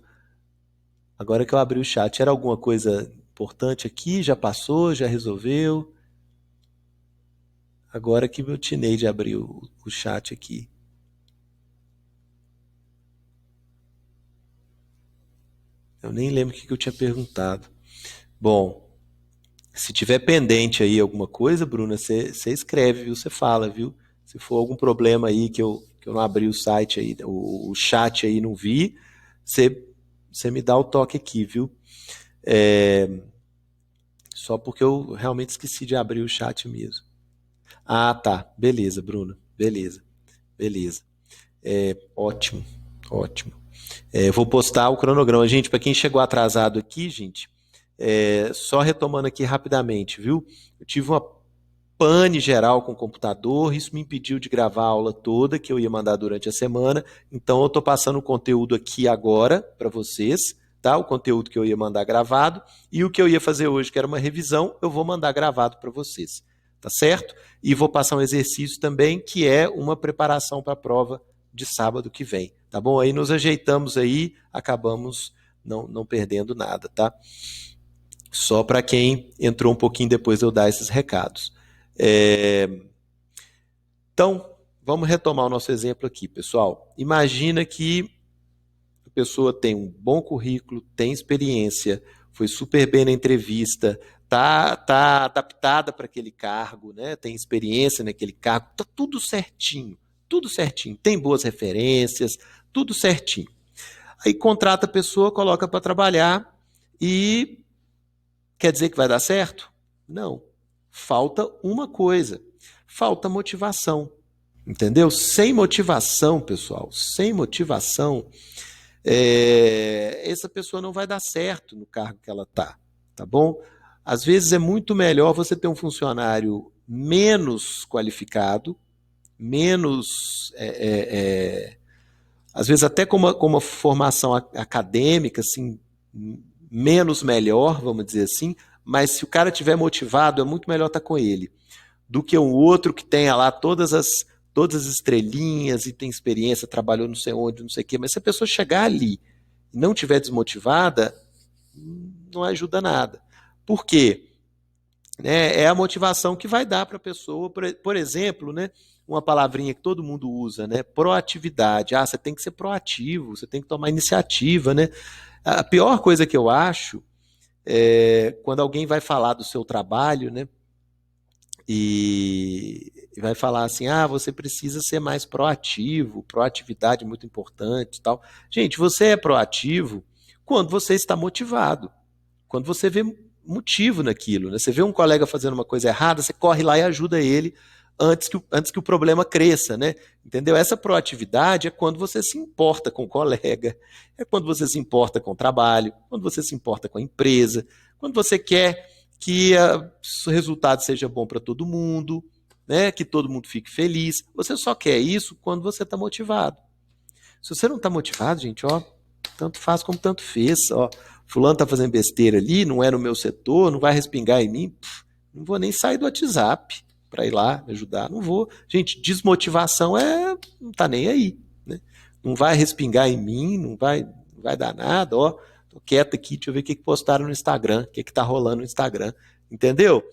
Agora que eu abri o chat, era alguma coisa importante aqui? Já passou? Já resolveu? Agora que eu tinei de abrir o chat aqui. Eu nem lembro o que eu tinha perguntado. Bom, se tiver pendente aí alguma coisa, Bruna, você escreve, viu? Você fala, viu? Se for algum problema aí que eu não abri o site aí, o chat aí não vi, você me dá o toque aqui, viu? Só porque eu realmente esqueci de abrir o chat mesmo. Ah, tá. Beleza, Bruno. Beleza, beleza. Ótimo, ótimo. Vou postar o cronograma. Gente, para quem chegou atrasado aqui, gente, só retomando aqui rapidamente, viu? Eu tive uma pane geral com o computador, isso me impediu de gravar a aula toda que eu ia mandar durante a semana, então eu estou passando o conteúdo aqui agora para vocês, tá? O conteúdo que eu ia mandar gravado, e o que eu ia fazer hoje, que era uma revisão, eu vou mandar gravado para vocês, tá certo? E vou passar um exercício também, que é uma preparação para a prova de sábado que vem, tá bom? Aí nos ajeitamos aí, acabamos não perdendo nada, tá? Só para quem entrou um pouquinho depois de eu dar esses recados. É, Então, vamos retomar o nosso exemplo aqui, pessoal. Imagina que a pessoa tem um bom currículo, tem experiência, foi super bem na entrevista, tá adaptada para aquele cargo, né? Tem experiência naquele cargo, tá tudo certinho, tem boas referências, tudo certinho. Aí contrata a pessoa, coloca para trabalhar e quer dizer que vai dar certo? Não. Falta uma coisa, falta motivação. Entendeu? Sem motivação, pessoal, sem motivação, essa pessoa não vai dar certo no cargo que ela está, tá bom? Às vezes é muito melhor você ter um funcionário menos qualificado, menos, às vezes até com uma formação acadêmica, assim, menos melhor, vamos dizer assim, mas se o cara estiver motivado, é muito melhor estar com ele do que um outro que tenha lá todas as estrelinhas e tem experiência, trabalhou não sei onde, não sei o quê, mas se a pessoa chegar ali e não tiver desmotivada, não ajuda nada. Por quê? É a motivação que vai dar para a pessoa, por exemplo, né, uma palavrinha que todo mundo usa, né, proatividade. Ah, você tem que ser proativo, você tem que tomar iniciativa, né? A pior coisa que eu acho é quando alguém vai falar do seu trabalho, né, e vai falar assim: ah, você precisa ser mais proativo, proatividade é muito importante e tal. Gente, você é proativo quando você está motivado, quando você vê motivo naquilo, né? Você vê um colega fazendo uma coisa errada, você corre lá e ajuda ele antes que o problema cresça, né? Entendeu? Essa proatividade é quando você se importa com o colega, é quando você se importa com o trabalho, quando você se importa com a empresa, quando você quer que o resultado seja bom para todo mundo, né? Que todo mundo fique feliz. Você só quer isso quando você está motivado. Se você não está motivado, gente, ó, tanto faz como tanto fez, ó. Fulano tá fazendo besteira ali, não é no meu setor, não vai respingar em mim, não vou nem sair do WhatsApp para ir lá me ajudar, não vou. Gente, desmotivação não tá nem aí, né? Não vai respingar em mim, não vai dar nada, ó. Tô quieto aqui, deixa eu ver o que postaram no Instagram, o que tá rolando no Instagram, entendeu?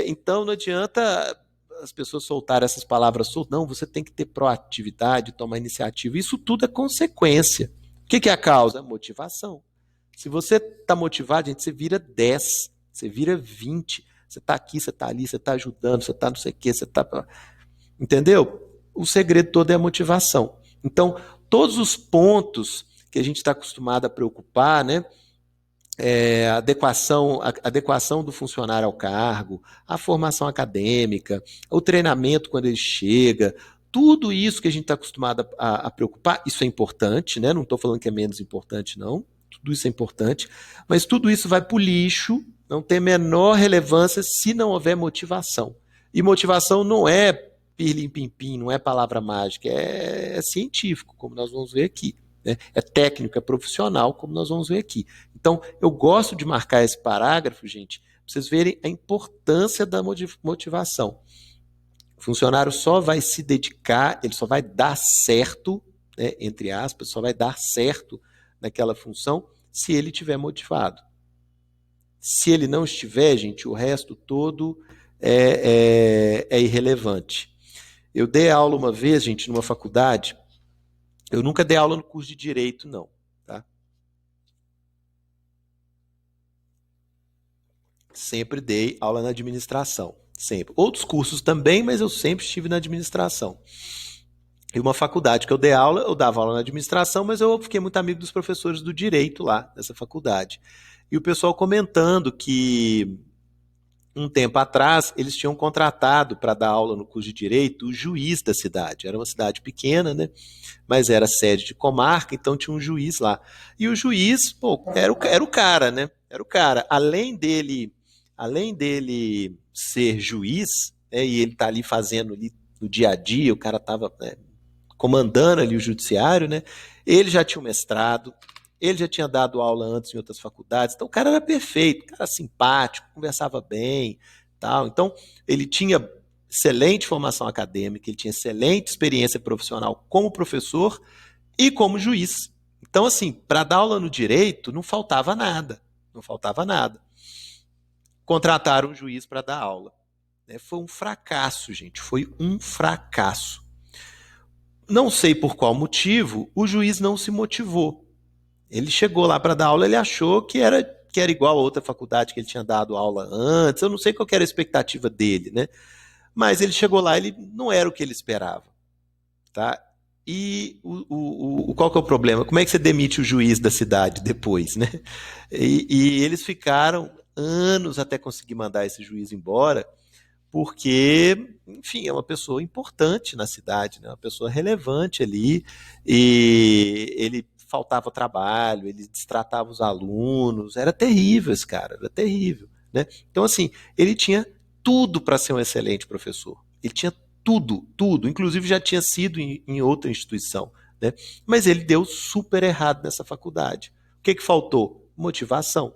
Então não adianta as pessoas soltarem essas palavras soltas, não, você tem que ter proatividade, tomar iniciativa, isso tudo é consequência. O que é a causa? Motivação. Se você está motivado, gente, você vira 10, você vira 20. Você está aqui, você está ali, você está ajudando, você está não sei o quê, você está. Entendeu? O segredo todo é a motivação. Então, todos os pontos que a gente está acostumado a preocupar, né? A adequação do funcionário ao cargo, a formação acadêmica, o treinamento quando ele chega, tudo isso que a gente está acostumado a preocupar, isso é importante, né? Não estou falando que é menos importante, não. Tudo isso é importante, mas tudo isso vai para o lixo, não tem a menor relevância se não houver motivação. E motivação não é pirlim-pim-pim, não é palavra mágica, é científico, como nós vamos ver aqui. Né? É técnico, é profissional, como nós vamos ver aqui. Então, eu gosto de marcar esse parágrafo, gente, para vocês verem a importância da motivação. O funcionário só vai se dedicar, ele só vai dar certo, né, entre aspas, só vai dar certo naquela função se ele estiver motivado. Se ele não estiver, gente, o resto todo é irrelevante. Eu dei aula uma vez, gente, numa faculdade. Eu nunca dei aula no curso de Direito, não. Tá? Sempre dei aula na administração. Sempre. Outros cursos também, mas eu sempre estive na administração. E uma faculdade que eu dei aula, eu dava aula na administração, mas eu fiquei muito amigo dos professores do direito lá, nessa faculdade. E o pessoal comentando que um tempo atrás, eles tinham contratado para dar aula no curso de Direito o juiz da cidade. Era uma cidade pequena, né? Mas era sede de comarca, então tinha um juiz lá. E o juiz, pô, era o cara, né? Era o cara. Além dele ser juiz, né, e ele tá ali fazendo ali no dia a dia, o cara tava, né, comandando ali o judiciário, né? Ele já tinha um mestrado, ele já tinha dado aula antes em outras faculdades, então o cara era perfeito, o cara era simpático, conversava bem, tal. Então ele tinha excelente formação acadêmica, ele tinha excelente experiência profissional como professor e como juiz. Então, assim, para dar aula no direito, não faltava nada. Não faltava nada. Contrataram um juiz para dar aula. Foi um fracasso, gente. Foi um fracasso. Não sei por qual motivo, o juiz não se motivou. Ele chegou lá para dar aula, ele achou que era igual a outra faculdade que ele tinha dado aula antes. Eu não sei qual era a expectativa dele, né? Mas ele chegou lá, ele não era o que ele esperava, tá? E qual que é o problema? Como é que você demite o juiz da cidade depois, né? E eles ficaram anos até conseguir mandar esse juiz embora, porque, enfim, é uma pessoa importante na cidade, né? Uma pessoa relevante ali, e ele faltava trabalho, ele destratava os alunos, era terrível esse cara, era terrível, né? Então, assim, ele tinha tudo para ser um excelente professor, ele tinha tudo, tudo, inclusive já tinha sido em outra instituição, né? Mas ele deu super errado nessa faculdade. O que faltou? Motivação.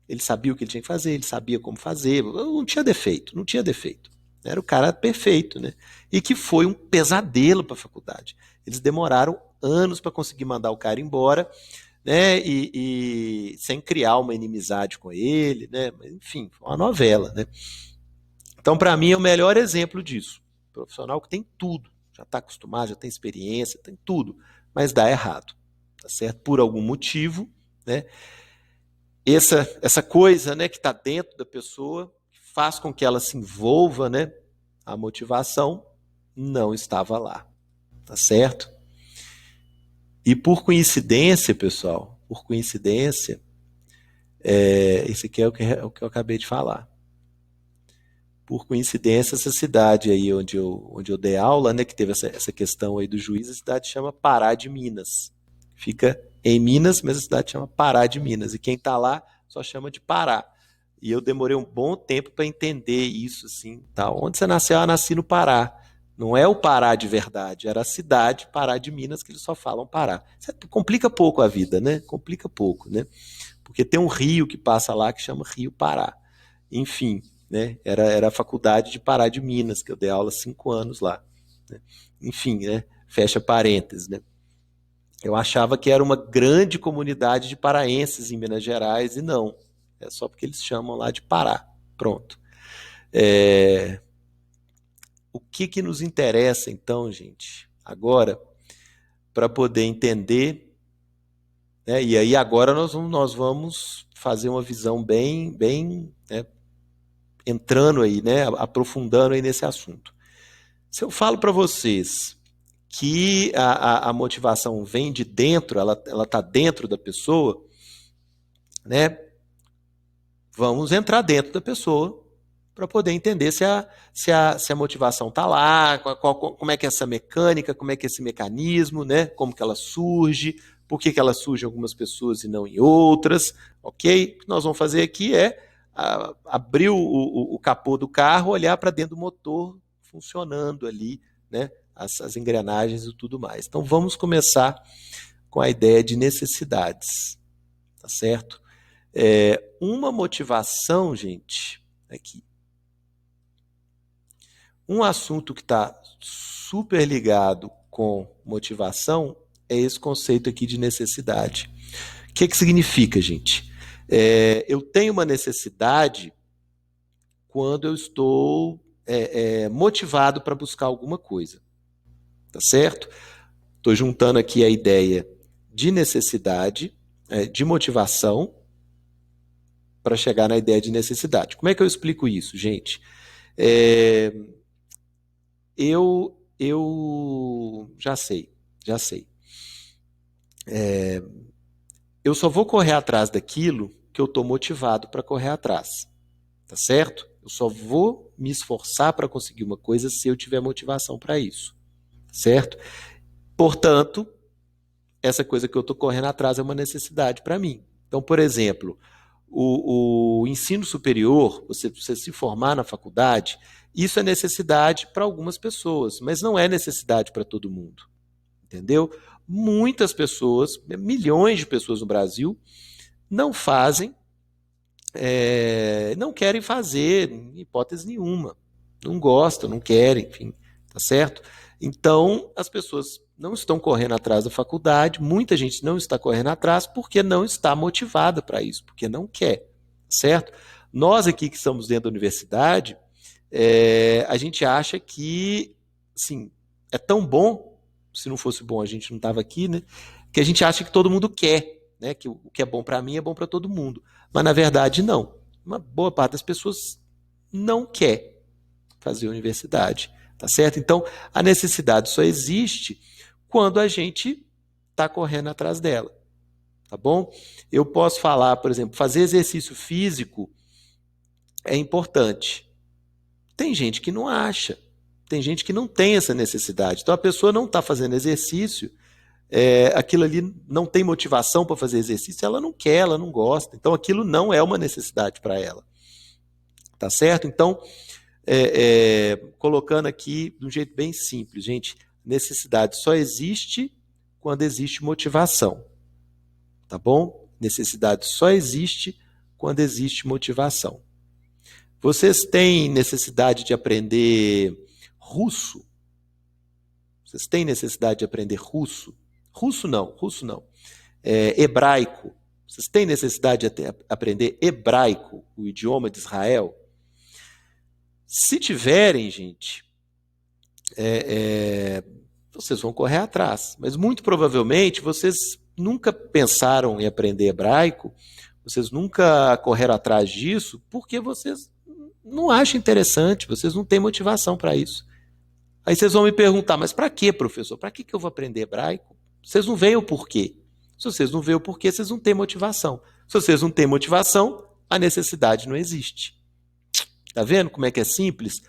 Ele sabia o que ele tinha que fazer, ele sabia como fazer, não tinha defeito, não tinha defeito. Era o cara perfeito, né? E que foi um pesadelo para a faculdade. Eles demoraram anos para conseguir mandar o cara embora, né? E sem criar uma inimizade com ele, né? Mas, enfim, foi uma novela, né? Então, para mim, é o melhor exemplo disso. Um profissional que tem tudo, já está acostumado, já tem experiência, tem tudo, mas dá errado, tá certo? Por algum motivo, né? Essa coisa, né, que está dentro da pessoa faz com que ela se envolva, né? A motivação não estava lá, tá certo? E por coincidência, pessoal, por coincidência, esse aqui é o que eu acabei de falar. Por coincidência, essa cidade aí onde eu dei aula, né, que teve essa questão aí do juiz, a cidade chama Pará de Minas. Fica em Minas, mas a cidade chama Pará de Minas. E quem está lá só chama de Pará. E eu demorei um bom tempo para entender isso, assim. Tá? Onde você nasceu? Ah, nasci no Pará. Não é o Pará de verdade, era a cidade Pará de Minas que eles só falam Pará. Isso complica pouco a vida, né? Complica pouco, né? Porque tem um rio que passa lá que chama Rio Pará. Enfim, né? Era a faculdade de Pará de Minas, que eu dei aula 5 anos lá. Né? Enfim, né? Fecha parênteses, né? Eu achava que era uma grande comunidade de paraenses em Minas Gerais, e não. É só porque eles chamam lá de Pará. Pronto. O que nos interessa, então, gente, agora, para poder entender, né, e aí agora nós vamos fazer uma visão bem, né, entrando aí, né, aprofundando aí nesse assunto. Se eu falo para vocês que a motivação vem de dentro, ela está dentro da pessoa, né? Vamos entrar dentro da pessoa para poder entender se a motivação está lá, como é que é essa mecânica, como é que é esse mecanismo, né? Como que ela surge, por que ela surge em algumas pessoas e não em outras, ok? O que nós vamos fazer aqui é abrir o capô do carro, olhar para dentro do motor funcionando ali, né? As engrenagens e tudo mais. Então vamos começar com a ideia de necessidades, tá certo? Uma motivação, gente, aqui. Um assunto que está super ligado com motivação é esse conceito aqui de necessidade. O que significa, gente? Eu tenho uma necessidade quando eu estou motivado para buscar alguma coisa, tá certo? Estou juntando aqui a ideia de necessidade, de motivação, para chegar na ideia de necessidade. Como é que eu explico isso, gente? Eu já sei. Eu só vou correr atrás daquilo que eu estou motivado para correr atrás. tá certo? Eu só vou me esforçar para conseguir uma coisa se eu tiver motivação para isso, certo? Portanto, essa coisa que eu estou correndo atrás é uma necessidade para mim. Então, por exemplo, o ensino superior, você se formar na faculdade, isso é necessidade para algumas pessoas, mas não é necessidade para todo mundo, entendeu? Muitas pessoas, milhões de pessoas no Brasil, não fazem, não querem fazer, em hipótese nenhuma. Não gostam, não querem, enfim, tá certo? Então, as pessoas não estão correndo atrás da faculdade, muita gente não está correndo atrás porque não está motivada para isso, porque não quer, certo? Nós aqui que estamos dentro da universidade, a gente acha que, assim, é tão bom, se não fosse bom a gente não estava aqui, né? Que a gente acha que todo mundo quer, né? Que o que é bom para mim é bom para todo mundo. Mas na verdade não. Uma boa parte das pessoas não quer fazer universidade, tá certo? Então a necessidade só existe quando a gente está correndo atrás dela, tá bom? Eu posso falar, por exemplo, fazer exercício físico é importante. Tem gente que não acha, tem gente que não tem essa necessidade. Então a pessoa não está fazendo exercício, aquilo ali não tem motivação para fazer exercício, ela não quer, ela não gosta. Então aquilo não é uma necessidade para ela, tá certo? Então, colocando aqui de um jeito bem simples, gente, necessidade só existe quando existe motivação, tá bom? Necessidade só existe quando existe motivação. Vocês têm necessidade de aprender russo? Vocês têm necessidade de aprender russo? Russo não. Hebraico. Vocês têm necessidade de aprender hebraico, o idioma de Israel? Se tiverem, gente, vocês vão correr atrás. Mas muito provavelmente vocês nunca pensaram em aprender hebraico, vocês nunca correram atrás disso, porque vocês não acham interessante, vocês não têm motivação para isso. Aí vocês vão me perguntar, mas para que, professor? Para que eu vou aprender hebraico? Vocês não veem o porquê. Se vocês não veem o porquê, vocês não têm motivação. Se vocês não têm motivação, a necessidade não existe. Tá vendo como é que é simples?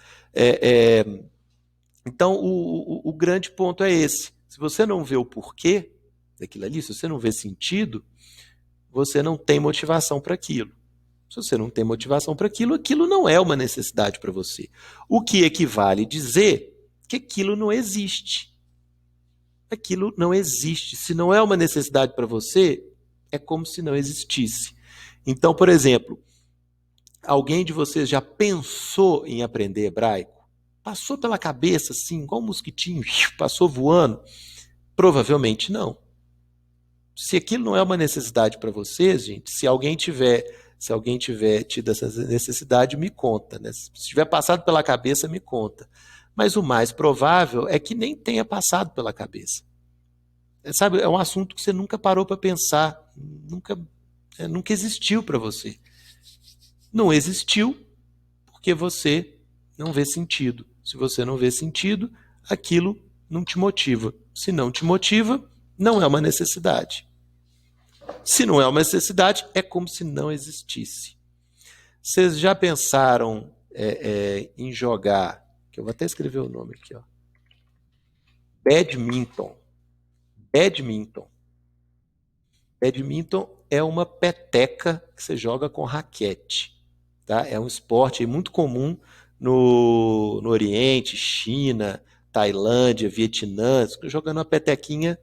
Então, o grande ponto é esse. Se você não vê o porquê daquilo ali, se você não vê sentido, você não tem motivação para aquilo. Se você não tem motivação para aquilo, aquilo não é uma necessidade para você. O que equivale dizer que aquilo não existe. Aquilo não existe. Se não é uma necessidade para você, é como se não existisse. Então, por exemplo, alguém de vocês já pensou em aprender hebraico? Passou pela cabeça, assim, igual um mosquitinho, passou voando? Provavelmente não. Se aquilo não é uma necessidade para vocês, gente, se alguém tiver tido essa necessidade, me conta, né? Se tiver passado pela cabeça, me conta. Mas o mais provável é que nem tenha passado pela cabeça. Sabe, é um assunto que você nunca parou para pensar, nunca existiu para você. Não existiu porque você não vê sentido. Se você não vê sentido, aquilo não te motiva. Se não te motiva, não é uma necessidade. Se não é uma necessidade, é como se não existisse. Vocês já pensaram em jogar, que eu vou até escrever o nome aqui, ó. Badminton. Badminton é uma peteca que você joga com raquete. Tá? É um esporte muito comum no Oriente, China, Tailândia, Vietnã, jogando uma petequinha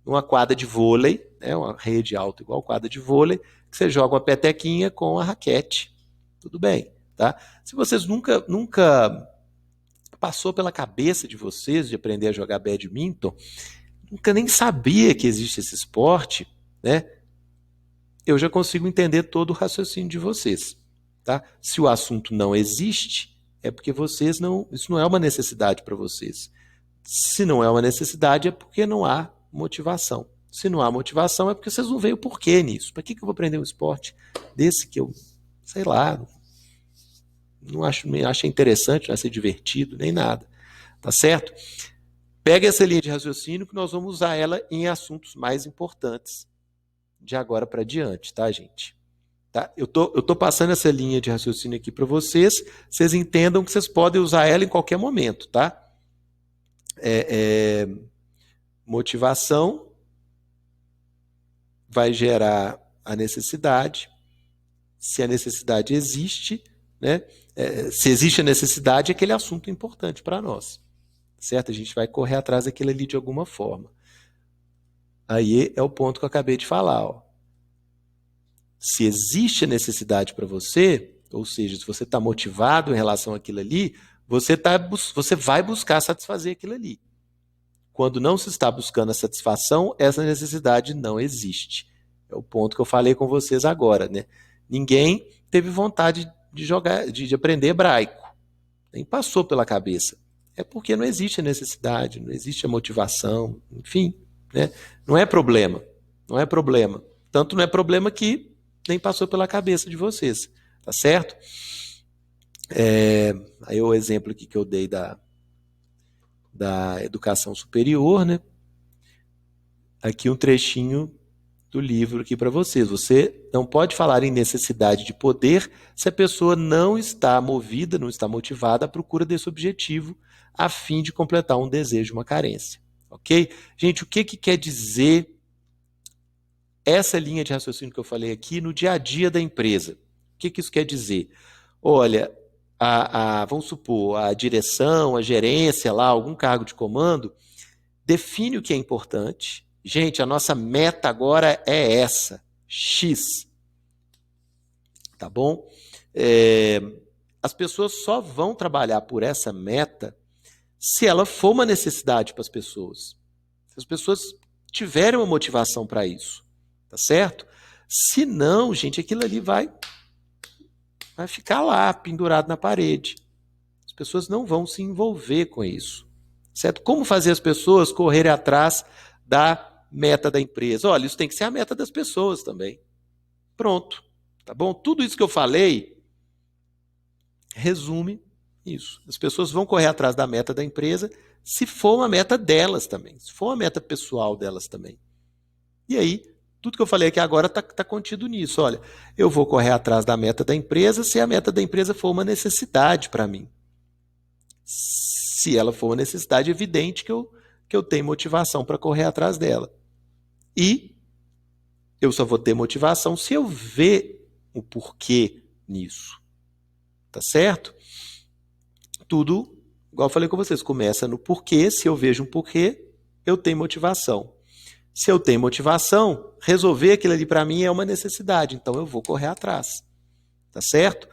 numa quadra de vôlei, né, uma rede alta igual quadra de vôlei, que você joga uma petequinha com a raquete. Tudo bem, tá? Se vocês nunca passou pela cabeça de vocês de aprender a jogar badminton, nunca nem sabia que existe esse esporte, né? Eu já consigo entender todo o raciocínio de vocês, tá? Se o assunto não existe, é porque vocês isso não é uma necessidade para vocês. Se não é uma necessidade, é porque não há motivação. Se não há motivação, é porque vocês não veem o porquê nisso. Para que eu vou aprender um esporte desse que eu, sei lá, não acho interessante, não acho divertido, nem nada. Tá certo? Pega essa linha de raciocínio que nós vamos usar ela em assuntos mais importantes de agora para diante, tá, gente? Tá? Eu tô passando essa linha de raciocínio aqui para vocês entendam que vocês podem usar ela em qualquer momento, tá? Motivação vai gerar a necessidade. Se a necessidade existe, né? Se existe a necessidade, aquele assunto é importante para nós, certo? A gente vai correr atrás daquilo ali de alguma forma. Aí é o ponto que eu acabei de falar, ó. Se existe a necessidade para você, ou seja, se você está motivado em relação àquilo ali, você vai buscar satisfazer aquilo ali. Quando não se está buscando a satisfação, essa necessidade não existe. É o ponto que eu falei com vocês agora, né? Ninguém teve vontade de aprender hebraico. Nem passou pela cabeça. É porque não existe a necessidade, não existe a motivação, enfim, né? Não é problema. Não é problema. Tanto não é problema que nem passou pela cabeça de vocês. Tá certo? Aí o exemplo aqui que eu dei da educação superior, né? Aqui um trechinho do livro aqui para vocês. Você não pode falar em necessidade de poder se a pessoa não está movida, não está motivada à procura desse objetivo a fim de completar um desejo, uma carência. Ok? Gente, o que quer dizer essa linha de raciocínio que eu falei aqui no dia a dia da empresa? O que isso quer dizer? Olha, vamos supor, a direção, a gerência lá, algum cargo de comando, define o que é importante. Gente, a nossa meta agora é essa, X. Tá bom? As pessoas só vão trabalhar por essa meta se ela for uma necessidade para as pessoas. Se as pessoas tiverem uma motivação para isso. Tá certo? Se não, gente, aquilo ali vai ficar lá, pendurado na parede. As pessoas não vão se envolver com isso. Certo? Como fazer as pessoas correrem atrás da meta da empresa? Olha, isso tem que ser a meta das pessoas também. Pronto. Tá bom? Tudo isso que eu falei resume isso. As pessoas vão correr atrás da meta da empresa se for uma meta delas também. Se for uma meta pessoal delas também. E aí, tudo que eu falei aqui agora está contido nisso. Olha, eu vou correr atrás da meta da empresa se a meta da empresa for uma necessidade para mim. Se ela for uma necessidade, é evidente que eu tenho motivação para correr atrás dela. E eu só vou ter motivação se eu ver o porquê nisso. Tá certo? Tudo, igual eu falei com vocês, começa no porquê. Se eu vejo um porquê, eu tenho motivação. Se eu tenho motivação, resolver aquilo ali para mim é uma necessidade, então eu vou correr atrás. Tá certo?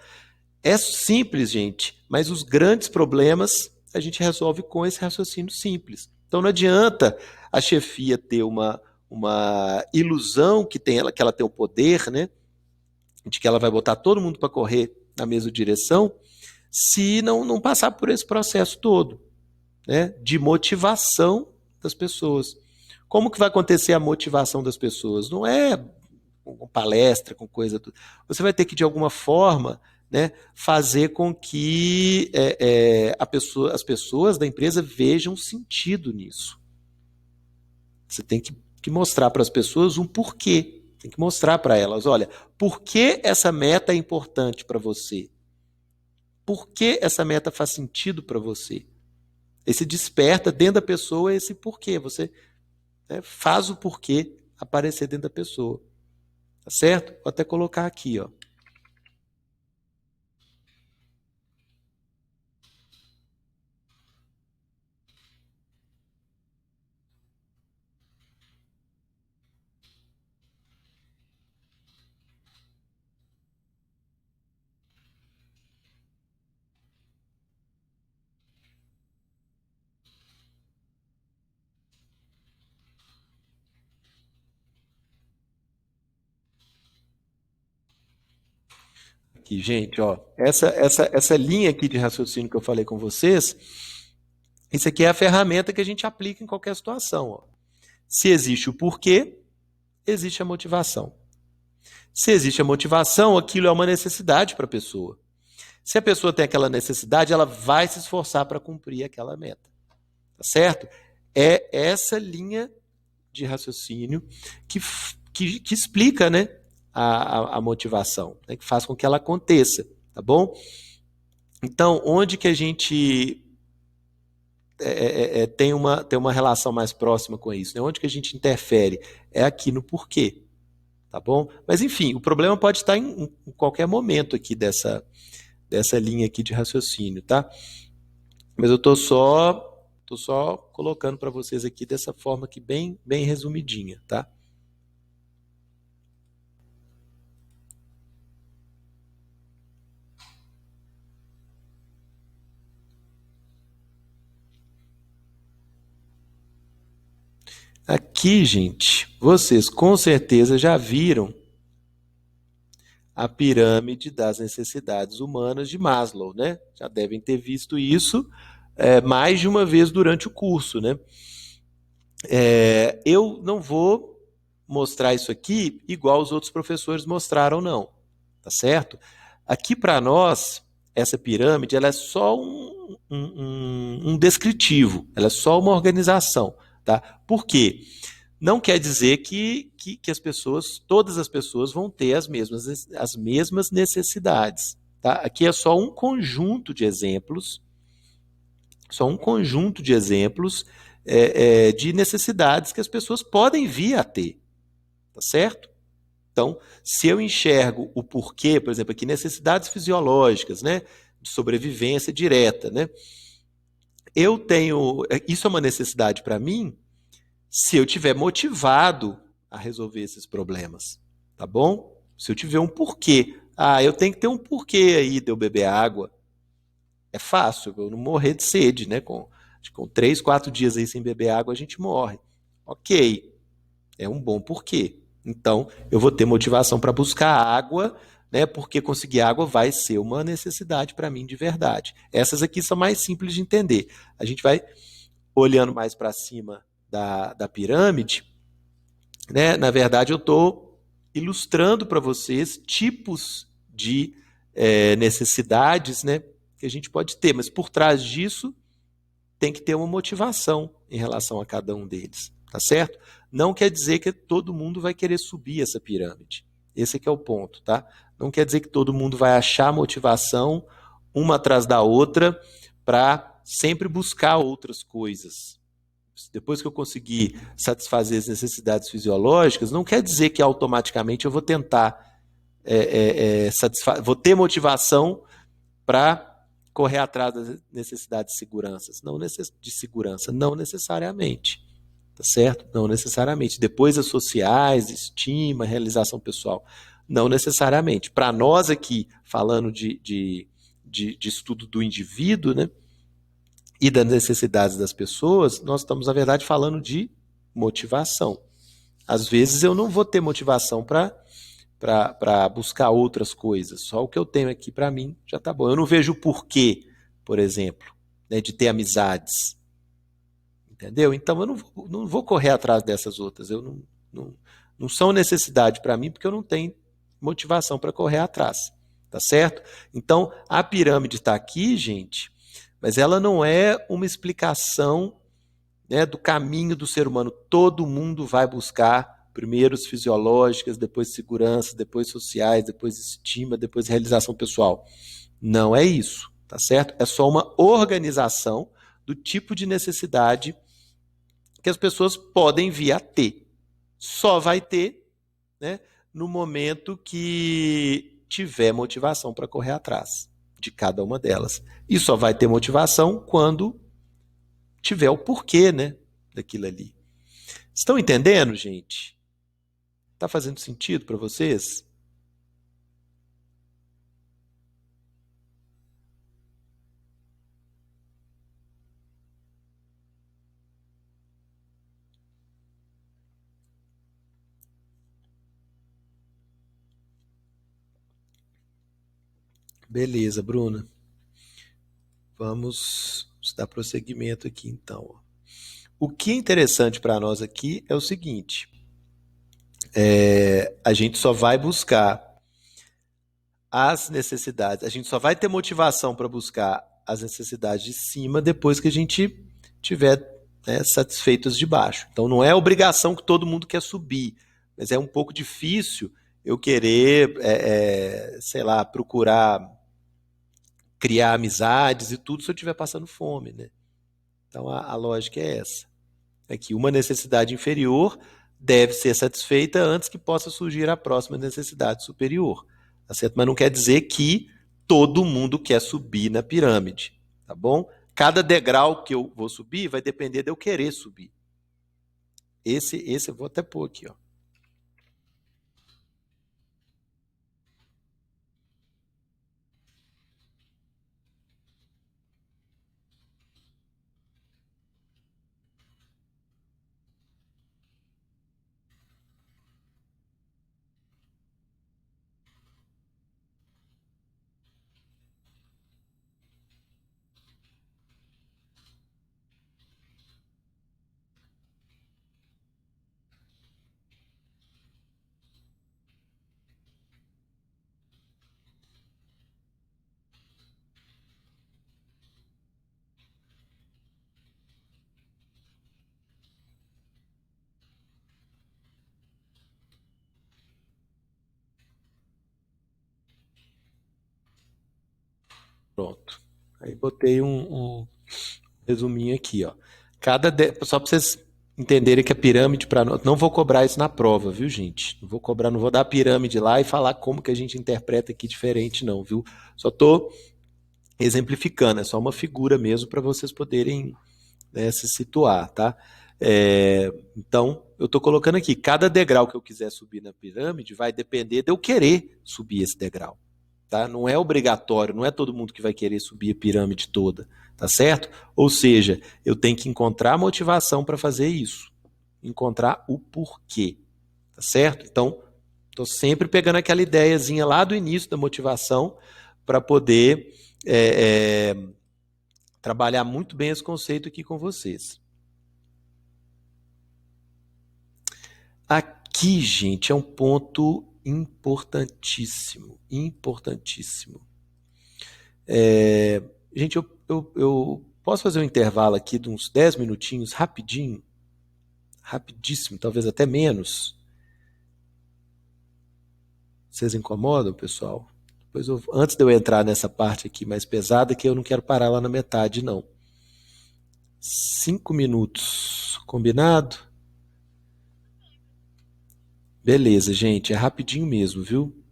É simples, gente, mas os grandes problemas a gente resolve com esse raciocínio simples. Então não adianta a chefia ter uma ilusão que ela tem o poder, né, de que ela vai botar todo mundo para correr na mesma direção, se não passar por esse processo todo, né, de motivação das pessoas. Como que vai acontecer a motivação das pessoas? Não é com palestra, com coisa. Você vai ter que, de alguma forma, né, fazer com que as pessoas da empresa vejam sentido nisso. Você tem que mostrar para as pessoas um porquê. Tem que mostrar para elas, olha, por que essa meta é importante para você? Por que essa meta faz sentido para você? Esse desperta dentro da pessoa esse porquê. Você faz o porquê aparecer dentro da pessoa. Tá certo? Vou até colocar aqui, ó. Aqui, gente, ó. Essa linha aqui de raciocínio que eu falei com vocês, isso aqui é a ferramenta que a gente aplica em qualquer situação, ó. Se existe o porquê, existe a motivação. Se existe a motivação, aquilo é uma necessidade para a pessoa. Se a pessoa tem aquela necessidade, ela vai se esforçar para cumprir aquela meta. Tá certo? É essa linha de raciocínio que explica, né, a motivação, né, que faz com que ela aconteça, tá bom? Então, onde que a gente tem uma relação mais próxima com isso, né? Onde que a gente interfere? É aqui no porquê, tá bom? Mas enfim, o problema pode estar em qualquer momento aqui dessa linha aqui de raciocínio, tá? Mas eu tô só colocando para vocês aqui dessa forma aqui bem resumidinha, tá? Aqui, gente, vocês com certeza já viram a pirâmide das necessidades humanas de Maslow, né? Já devem ter visto isso mais de uma vez durante o curso, né? Eu não vou mostrar isso aqui igual os outros professores mostraram, não, tá certo? Aqui para nós, essa pirâmide ela é só um descritivo, ela é só uma organização, tá? Por quê? Não quer dizer que as pessoas, todas as pessoas vão ter as mesmas necessidades, tá? Aqui é só um conjunto de exemplos de necessidades que as pessoas podem vir a ter, tá certo? Então, se eu enxergo o porquê, por exemplo, aqui necessidades fisiológicas, né, de sobrevivência direta, né? Isso é uma necessidade para mim se eu tiver motivado a resolver esses problemas, tá bom? Se eu tiver um porquê. Ah, eu tenho que ter um porquê aí de eu beber água. É fácil, eu não morrer de sede, né? Com 3, 4 dias aí sem beber água, a gente morre. Ok, é um bom porquê. Então, eu vou ter motivação para buscar água, né? Porque conseguir água vai ser uma necessidade para mim de verdade. Essas aqui são mais simples de entender. A gente vai olhando mais para cima da pirâmide, né? Na verdade, eu estou ilustrando para vocês tipos de necessidades, né? Que a gente pode ter, mas por trás disso tem que ter uma motivação em relação a cada um deles, tá certo? Não quer dizer que todo mundo vai querer subir essa pirâmide. Esse aqui é o ponto, tá? Não quer dizer que todo mundo vai achar motivação uma atrás da outra para sempre buscar outras coisas. Depois que eu conseguir satisfazer as necessidades fisiológicas, não quer dizer que automaticamente eu vou tentar vou ter motivação para correr atrás das necessidades de segurança, não necessariamente, tá certo? Não necessariamente. Depois as sociais, estima, realização pessoal, não necessariamente. Para nós aqui, falando de estudo do indivíduo, né, e das necessidades das pessoas, nós estamos, na verdade, falando de motivação. Às vezes eu não vou ter motivação para buscar outras coisas. Só o que eu tenho aqui para mim já está bom. Eu não vejo o porquê, por exemplo, né, de ter amizades. Entendeu? Então eu não vou correr atrás dessas outras. Não são necessidade para mim porque eu não tenho motivação para correr atrás. Tá certo? Então a pirâmide está aqui, gente, mas ela não é uma explicação, né, do caminho do ser humano. Todo mundo vai buscar primeiro as fisiológicas, depois segurança, depois sociais, depois estima, depois realização pessoal. Não é isso, tá certo? É só uma organização do tipo de necessidade que as pessoas podem vir a ter. Só vai ter, né, no momento que tiver motivação para correr atrás de cada uma delas. E só vai ter motivação quando tiver o porquê, né, daquilo ali. Estão entendendo, gente? Tá fazendo sentido para vocês? Beleza, Bruna. Vamos dar prosseguimento aqui então. O que é interessante para nós aqui é o seguinte: a gente só vai buscar as necessidades, a gente só vai ter motivação para buscar as necessidades de cima depois que a gente tiver, né, satisfeito as de baixo. Então não é obrigação que todo mundo quer subir, mas é um pouco difícil eu querer, sei lá, procurar criar amizades e tudo se eu estiver passando fome, né? Então a lógica é essa. É que uma necessidade inferior deve ser satisfeita antes que possa surgir a próxima necessidade superior. Tá certo? Mas não quer dizer que todo mundo quer subir na pirâmide, tá bom? Cada degrau que eu vou subir vai depender de eu querer subir. Esse eu vou até pôr aqui, ó. Pronto. Aí botei um resuminho aqui, ó. Só para vocês entenderem que a pirâmide para nós, não vou cobrar isso na prova, viu, gente? Não vou cobrar, não vou dar a pirâmide lá e falar como que a gente interpreta aqui diferente, não, viu? Só tô exemplificando, é só uma figura mesmo para vocês poderem, né, se situar, tá? Então, eu estou colocando aqui, cada degrau que eu quiser subir na pirâmide vai depender de eu querer subir esse degrau, tá? Não é obrigatório, não é todo mundo que vai querer subir a pirâmide toda, tá certo? Ou seja, eu tenho que encontrar motivação para fazer isso, encontrar o porquê, tá certo? Então, estou sempre pegando aquela ideiazinha lá do início da motivação para poder trabalhar muito bem esse conceito aqui com vocês. Aqui, gente, é um ponto importantíssimo, importantíssimo. Gente, eu posso fazer um intervalo aqui de uns 10 minutinhos, rapidinho, rapidíssimo, talvez até menos. Vocês incomodam, pessoal? Antes de eu entrar nessa parte aqui mais pesada, que eu não quero parar lá na metade, não. 5 minutos, combinado? Beleza, gente, é rapidinho mesmo, viu?